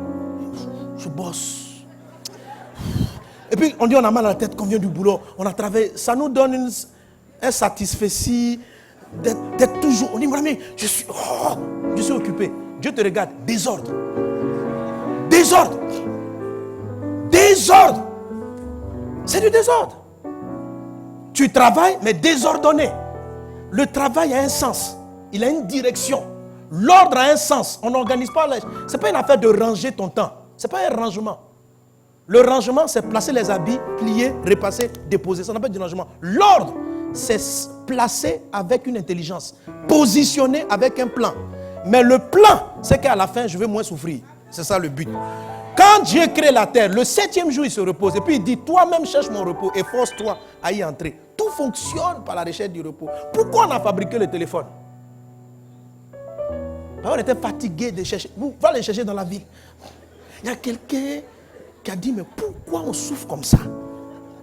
je bosse. Et puis on dit on a mal à la tête, qu'on vient du boulot, on a travaillé. Ça nous donne un satisfait d'être toujours. On dit mon ami, je suis occupé. Dieu te regarde, désordre. Désordre. Désordre. C'est du désordre. Tu travailles, mais désordonné. Le travail a un sens. Il a une direction. L'ordre a un sens. On n'organise pas. Ce n'est pas une affaire de ranger ton temps. Ce n'est pas un rangement. Le rangement, c'est placer les habits, plier, repasser, déposer. Ça n'a pas de rangement. L'ordre, c'est placer avec une intelligence. Positionner avec un plan. Mais le plan, c'est qu'à la fin, je vais moins souffrir. C'est ça le but. Quand Dieu crée la terre, le 7e jour, il se repose. Et puis il dit, toi-même cherche mon repos et force-toi à y entrer. Tout fonctionne par la recherche du repos. Pourquoi on a fabriqué le téléphone? On était fatigué de chercher. Vous allez les chercher dans la ville. Il y a quelqu'un qui a dit, mais pourquoi on souffre comme ça?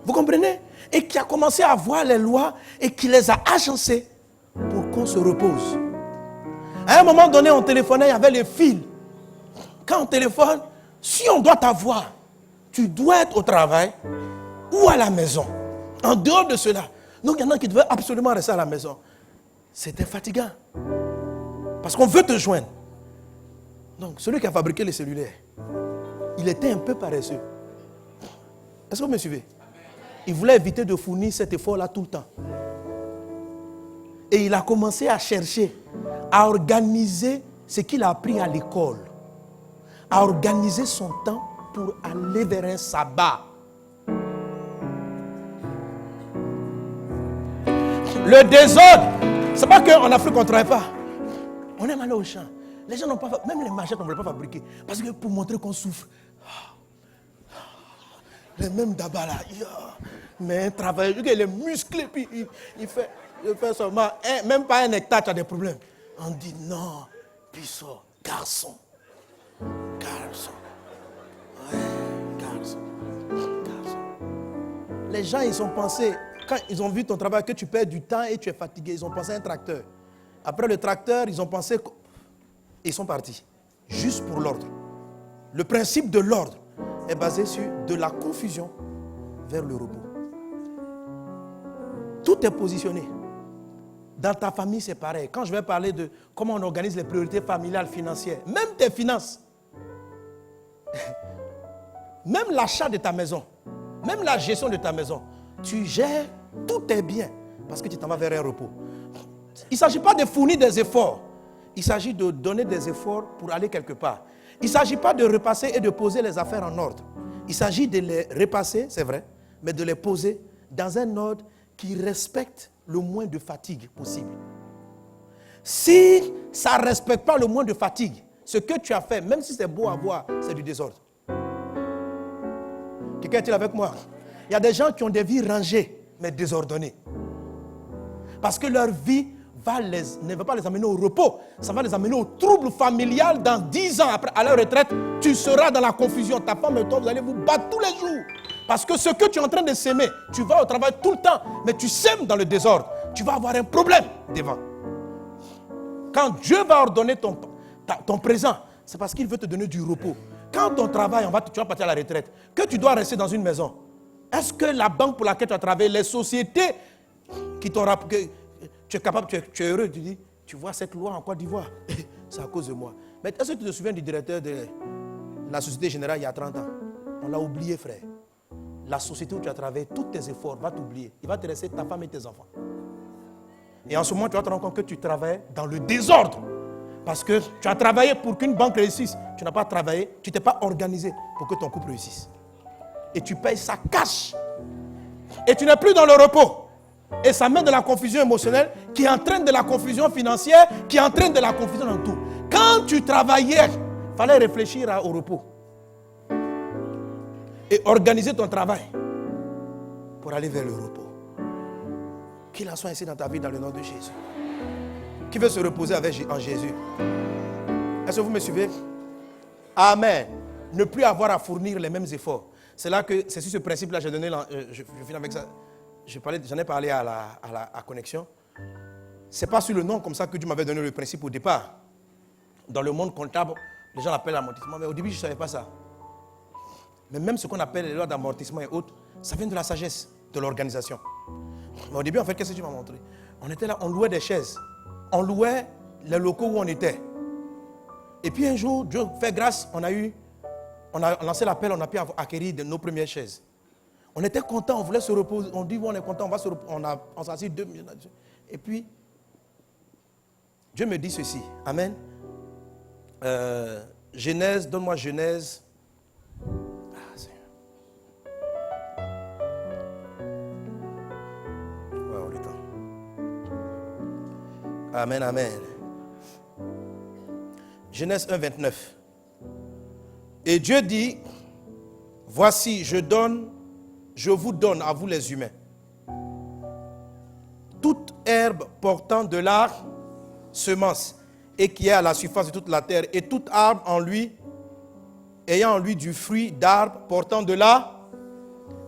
Vous comprenez? Et qui a commencé à voir les lois et qui les a agencées pour qu'on se repose. À un moment donné, on téléphonait, il y avait les fils. Quand on téléphone, si on doit t'avoir, tu dois être au travail ou à la maison. En dehors de cela. Donc il y en a qui devaient absolument rester à la maison. C'était fatigant. Parce qu'on veut te joindre. Donc celui qui a fabriqué les cellulaires, il était un peu paresseux. Est-ce que vous me suivez? Il voulait éviter de fournir cet effort-là tout le temps. Et il a commencé à chercher, à organiser ce qu'il a appris à l'école. À organiser son temps pour aller vers un sabbat. Le désordre, c'est pas qu'en Afrique on ne travaille pas. On aime aller au champ. Les gens n'ont pas, même les machettes on ne veut pas fabriquer. Parce que pour montrer qu'on souffre. Les mêmes d'abord là. Mais un travailleur, il est musclé, puis il fait seulement, même pas un hectare, tu as des problèmes. On dit non, puis ça, garçon. Garçon. Ouais, garçon. Les gens, ils ont pensé, quand ils ont vu ton travail, que tu perds du temps et tu es fatigué, ils ont pensé à un tracteur. Après le tracteur, ils ont pensé, ils sont partis. Juste pour l'ordre. Le principe de l'ordre est basé sur de la confusion vers le repos. Tout est positionné. Dans ta famille, c'est pareil. Quand je vais parler de comment on organise les priorités familiales, financières, même tes finances, même l'achat de ta maison, même la gestion de ta maison, tu gères tous tes biens parce que tu t'en vas vers un repos. Il ne s'agit pas de fournir des efforts. Il s'agit de donner des efforts pour aller quelque part. Il ne s'agit pas de repasser et de poser les affaires en ordre. Il s'agit de les repasser, c'est vrai, mais de les poser dans un ordre qui respecte le moins de fatigue possible. Si ça ne respecte pas le moins de fatigue, ce que tu as fait, même si c'est beau à voir, c'est du désordre. Quelqu'un est-il avec moi? Il y a des gens qui ont des vies rangées, mais désordonnées. Parce que leur vie ne va pas les amener au repos. Ça va les amener au trouble familial. Dans 10 ans après, à la retraite, tu seras dans la confusion. Ta femme et toi, vous allez vous battre tous les jours. Parce que ce que tu es en train de s'aimer, tu vas au travail tout le temps, mais tu sèmes dans le désordre. Tu vas avoir un problème devant. Quand Dieu va ordonner ton présent, c'est parce qu'il veut te donner du repos. Quand ton travail, tu vas partir à la retraite, que tu dois rester dans une maison, est-ce que la banque pour laquelle tu as travaillé, les sociétés qui t'ont rappelé, tu es capable, tu es heureux, tu dis, tu vois cette loi en Côte d'Ivoire, c'est à cause de moi. Mais est-ce que tu te souviens du directeur de la Société Générale il y a 30 ans? On l'a oublié, frère. La société où tu as travaillé, tous tes efforts, va t'oublier. Il va te laisser ta femme et tes enfants. Et en ce moment, tu vas te rendre compte que tu travailles dans le désordre. Parce que tu as travaillé pour qu'une banque réussisse. Tu n'as pas travaillé, tu ne t'es pas organisé pour que ton couple réussisse. Et tu payes ça cash. Et tu n'es plus dans le repos. Et ça met de la confusion émotionnelle qui entraîne de la confusion financière, qui entraîne de la confusion dans tout. Quand tu travaillais, il fallait réfléchir au repos. Et organiser ton travail pour aller vers le repos. Qu'il en soit ainsi dans ta vie dans le nom de Jésus. Qui veut se reposer en Jésus? Est-ce que vous me suivez? Amen. Ne plus avoir à fournir les mêmes efforts. C'est là que, c'est sur ce principe-là, j'ai donné, je finis avec ça. J'en ai parlé à la connexion. Ce n'est pas sur le nom comme ça que Dieu m'avait donné le principe au départ. Dans le monde comptable, les gens l'appellent amortissement, mais au début, je ne savais pas ça. Mais même ce qu'on appelle les lois d'amortissement et autres, ça vient de la sagesse, de l'organisation. Mais au début, en fait, qu'est-ce que Dieu m'a montré? On était là, on louait des chaises. On louait les locaux où on était. Et puis un jour, Dieu fait grâce, on a lancé l'appel, on a pu acquérir nos premières chaises. On était contents, on voulait se reposer. On dit, on est content, on va se reposer. On s'est assis 2 minutes. Et puis, Dieu me dit ceci. Amen. Genèse, donne-moi Genèse. Ah, Seigneur. Wow, le temps. Amen, amen. Genèse 1, 29. Et Dieu dit, voici, je vous donne à vous les humains, toute herbe portant de la semence et qui est à la surface de toute la terre, et tout arbre en lui, ayant en lui du fruit d'arbre portant de la,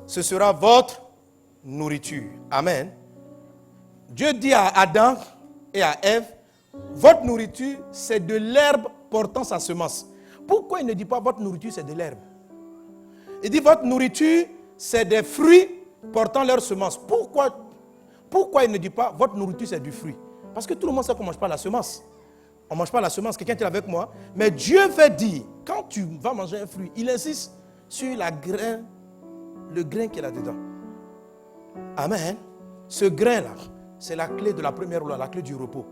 ce sera votre nourriture. Amen. Dieu dit à Adam et à Ève, votre nourriture, c'est de l'herbe portant sa semence. Pourquoi il ne dit pas votre nourriture, c'est de l'herbe? Il dit votre nourriture, c'est des fruits portant leurs semences. Pourquoi il ne dit pas votre nourriture, c'est du fruit? Parce que tout le monde sait qu'on ne mange pas la semence. On ne mange pas la semence. Quelqu'un qui est avec moi. Mais Dieu veut dire, quand tu vas manger un fruit, il insiste sur le grain qui est là-dedans. Amen. Ce grain-là, c'est la clé de la première loi, la clé du repos.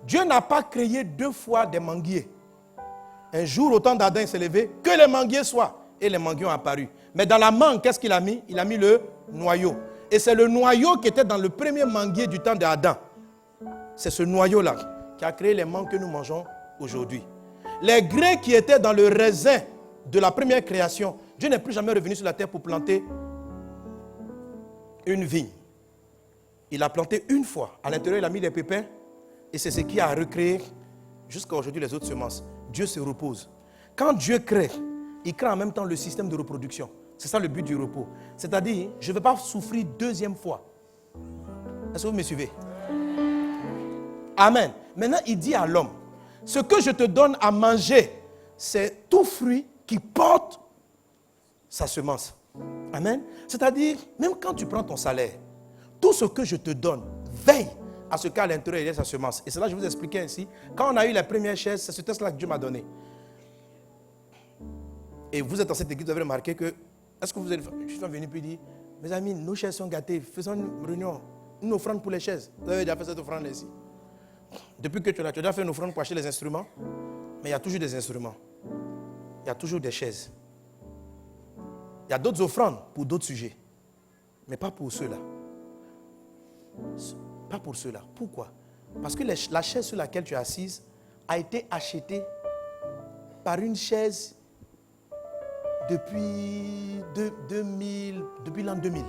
Dieu n'a pas créé 2 fois des manguiers. Un jour, au temps d'Adam, il s'est levé, que les manguiers soient. Et les manguiers ont apparu. Mais dans la mangue, qu'est-ce qu'il a mis? Il a mis le noyau. Et c'est le noyau qui était dans le premier manguier du temps d'Adam. C'est ce noyau-là qui a créé les mangues que nous mangeons aujourd'hui. Les grains qui étaient dans le raisin de la première création, Dieu n'est plus jamais revenu sur la terre pour planter une vigne. Il a planté une fois. À l'intérieur, il a mis des pépins. Et c'est ce qui a recréé jusqu'à aujourd'hui les autres semences. Dieu se repose. Quand Dieu crée, il crée en même temps le système de reproduction. C'est ça le but du repos. C'est-à-dire, je ne vais pas souffrir 2e fois. Est-ce que vous me suivez? Amen. Maintenant, il dit à l'homme, ce que je te donne à manger, c'est tout fruit qui porte sa semence. Amen. C'est-à-dire, même quand tu prends ton salaire, tout ce que je te donne, veille à ce qu'à l'intérieur il y ait sa semence. Et cela, je vous expliquais ainsi. Quand on a eu la première chaise, c'est ce test-là que Dieu m'a donné. Et vous êtes dans cette église, vous avez remarqué que, est-ce que vous êtes, je suis venu puis dire, mes amis, nos chaises sont gâtées, faisons une réunion, une offrande pour les chaises. Vous avez déjà fait cette offrande ici. Depuis que tu as déjà fait une offrande pour acheter les instruments, mais il y a toujours des instruments. Il y a toujours des chaises. Il y a d'autres offrandes pour d'autres sujets, mais pas pour ceux-là. Pas pour ceux-là. Pourquoi? Parce que la chaise sur laquelle tu es assise a été achetée par une chaise depuis l'an 2000.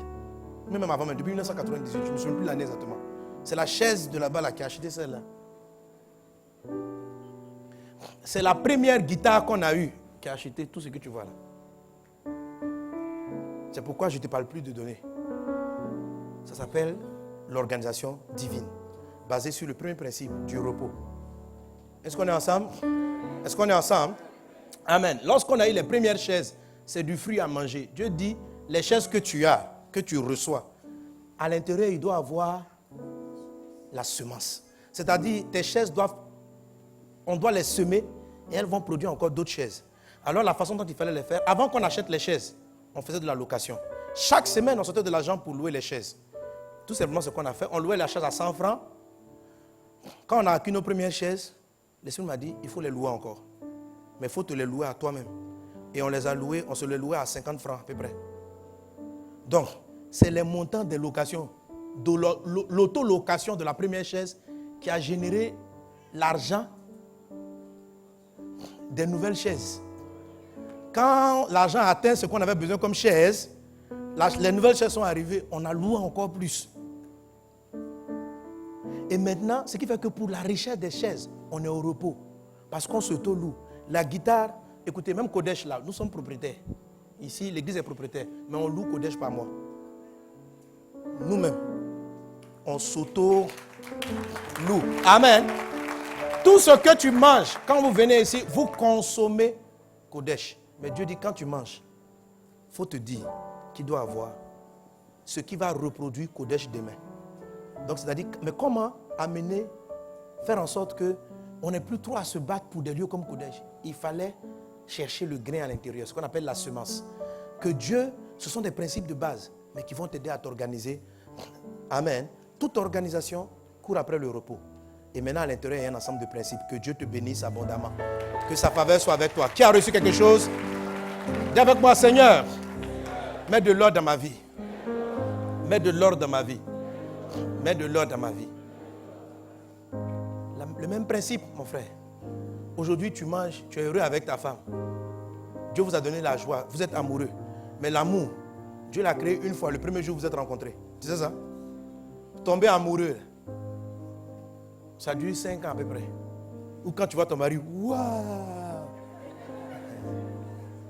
Même avant, depuis 1998. Je ne me souviens plus l'année exactement. C'est la chaise de là-bas qui a acheté celle-là. C'est la première guitare qu'on a eue qui a acheté tout ce que tu vois là. C'est pourquoi je ne te parle plus de données. Ça s'appelle l'organisation divine, basée sur le premier principe du repos. Est-ce qu'on est ensemble? Est-ce qu'on est ensemble? Amen. Lorsqu'on a eu les premières chaises, c'est du fruit à manger. Dieu dit, les chaises que tu as, que tu reçois, à l'intérieur, il doit avoir la semence. C'est-à-dire, tes chaises on doit les semer et elles vont produire encore d'autres chaises. Alors, la façon dont il fallait les faire, avant qu'on achète les chaises, on faisait de la location. Chaque semaine, on sortait de l'argent pour louer les chaises. Tout simplement ce qu'on a fait, on louait la chaise à 100 francs. Quand on a acquis nos premières chaises, le Seigneur m'a dit, il faut les louer encore. Mais il faut te les louer à toi-même. Et on les a loués, on se les louait à 50 francs à peu près. Donc, c'est les montants des locations, de l'autolocation de la première chaise qui a généré l'argent des nouvelles chaises. Quand l'argent a atteint ce qu'on avait besoin comme chaise, les nouvelles chaises sont arrivées, on a loué encore plus. Et maintenant, ce qui fait que pour la richesse des chaises, on est au repos. Parce qu'on s'auto-loue. La guitare, écoutez, même Kodesh là, nous sommes propriétaires. Ici, l'église est propriétaire, mais on loue Kodesh par mois. Nous-mêmes, on s'auto-loue. Amen. Tout ce que tu manges, quand vous venez ici, vous consommez Kodesh. Mais Dieu dit, quand tu manges, il faut te dire qu'il doit avoir ce qui va reproduire Kodesh demain. Donc, c'est-à-dire, mais comment faire en sorte qu'on n'ait plus trop à se battre pour des lieux comme Kodesh? Il fallait chercher le grain à l'intérieur, ce qu'on appelle la semence. Que Dieu, ce sont des principes de base, mais qui vont t'aider à t'organiser. Amen. Toute organisation court après le repos. Et maintenant, à l'intérieur, il y a un ensemble de principes. Que Dieu te bénisse abondamment. Que sa faveur soit avec toi. Qui a reçu quelque chose? Dis avec moi, Seigneur, mets de l'ordre dans ma vie. Mets de l'ordre dans ma vie. Mets de l'ordre dans ma vie. Le même principe, mon frère. Aujourd'hui, tu manges, tu es heureux avec ta femme. Dieu vous a donné la joie. Vous êtes amoureux. Mais l'amour, Dieu l'a créé une fois, le premier jour où vous êtes rencontrés. Tu sais ça? Tomber amoureux, ça dure 5 ans à peu près. Ou quand tu vois ton mari, waouh!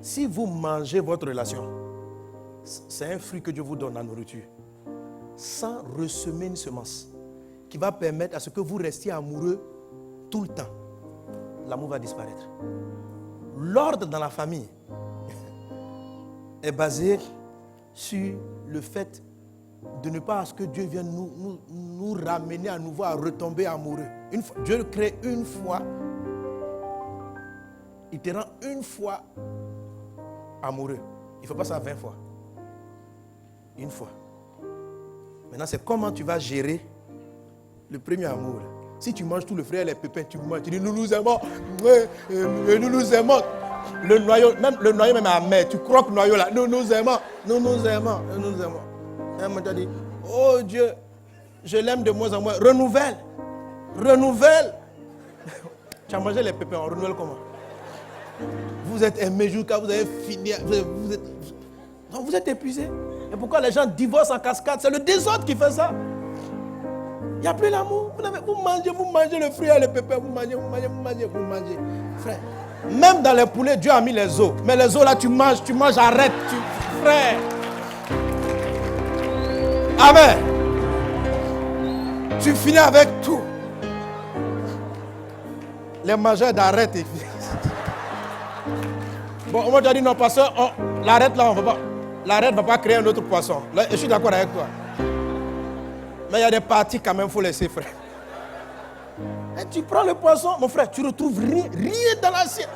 Si vous mangez votre relation, c'est un fruit que Dieu vous donne, la nourriture, sans ressemer une semence qui va permettre à ce que vous restiez amoureux tout le temps. L'amour va disparaître. L'ordre dans la famille, est basée sur le fait de ne pas à ce que Dieu vienne nous ramener à nouveau à retomber amoureux. Dieu crée une fois, il te rend une fois amoureux. Il ne faut pas ça 20 fois. Une fois. Maintenant, c'est comment tu vas gérer le premier amour. Si tu manges tout le frère et les pépins, tu manges, tu dis nous nous aimons, nous nous aimons. Le noyau même est amer. Tu croques le noyau là, nous nous aimons, nous nous aimons, nous nous aimons. Et un moment, tu as dit, oh Dieu, je l'aime de moins en moins. Renouvelle. Tu as mangé les pépins, on renouvelle comment? Vous êtes aimé jusqu'à vous avez fini. Vous êtes épuisé. Et pourquoi les gens divorcent en cascade? C'est le désordre qui fait ça. Il n'y a plus l'amour. Vous mangez le fruit et le pépin. Vous mangez. Frère, même dans les poulets, Dieu a mis les os. Mais les os là, tu manges, arrête. Frère. Amen. Tu finis avec tout. Les mangeurs d'arrête. Bon, on m'a dit non, pasteur, l'arrête là, on ne va pas. L'arrête ne va pas créer un autre poisson. Là, je suis d'accord avec toi. Mais il y a des parties quand même, il faut laisser, frère. Et tu prends le poisson, mon frère, tu ne retrouves rien dans l'assiette.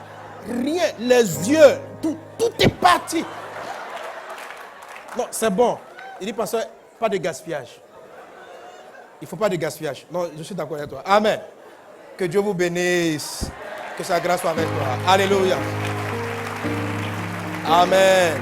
Rien. Les yeux, tout est parti. Non, c'est bon. Il dit, pasteur, pas de gaspillage. Il ne faut pas de gaspillage. Non, je suis d'accord avec toi. Amen. Que Dieu vous bénisse. Que sa grâce soit avec toi. Alléluia. Amen.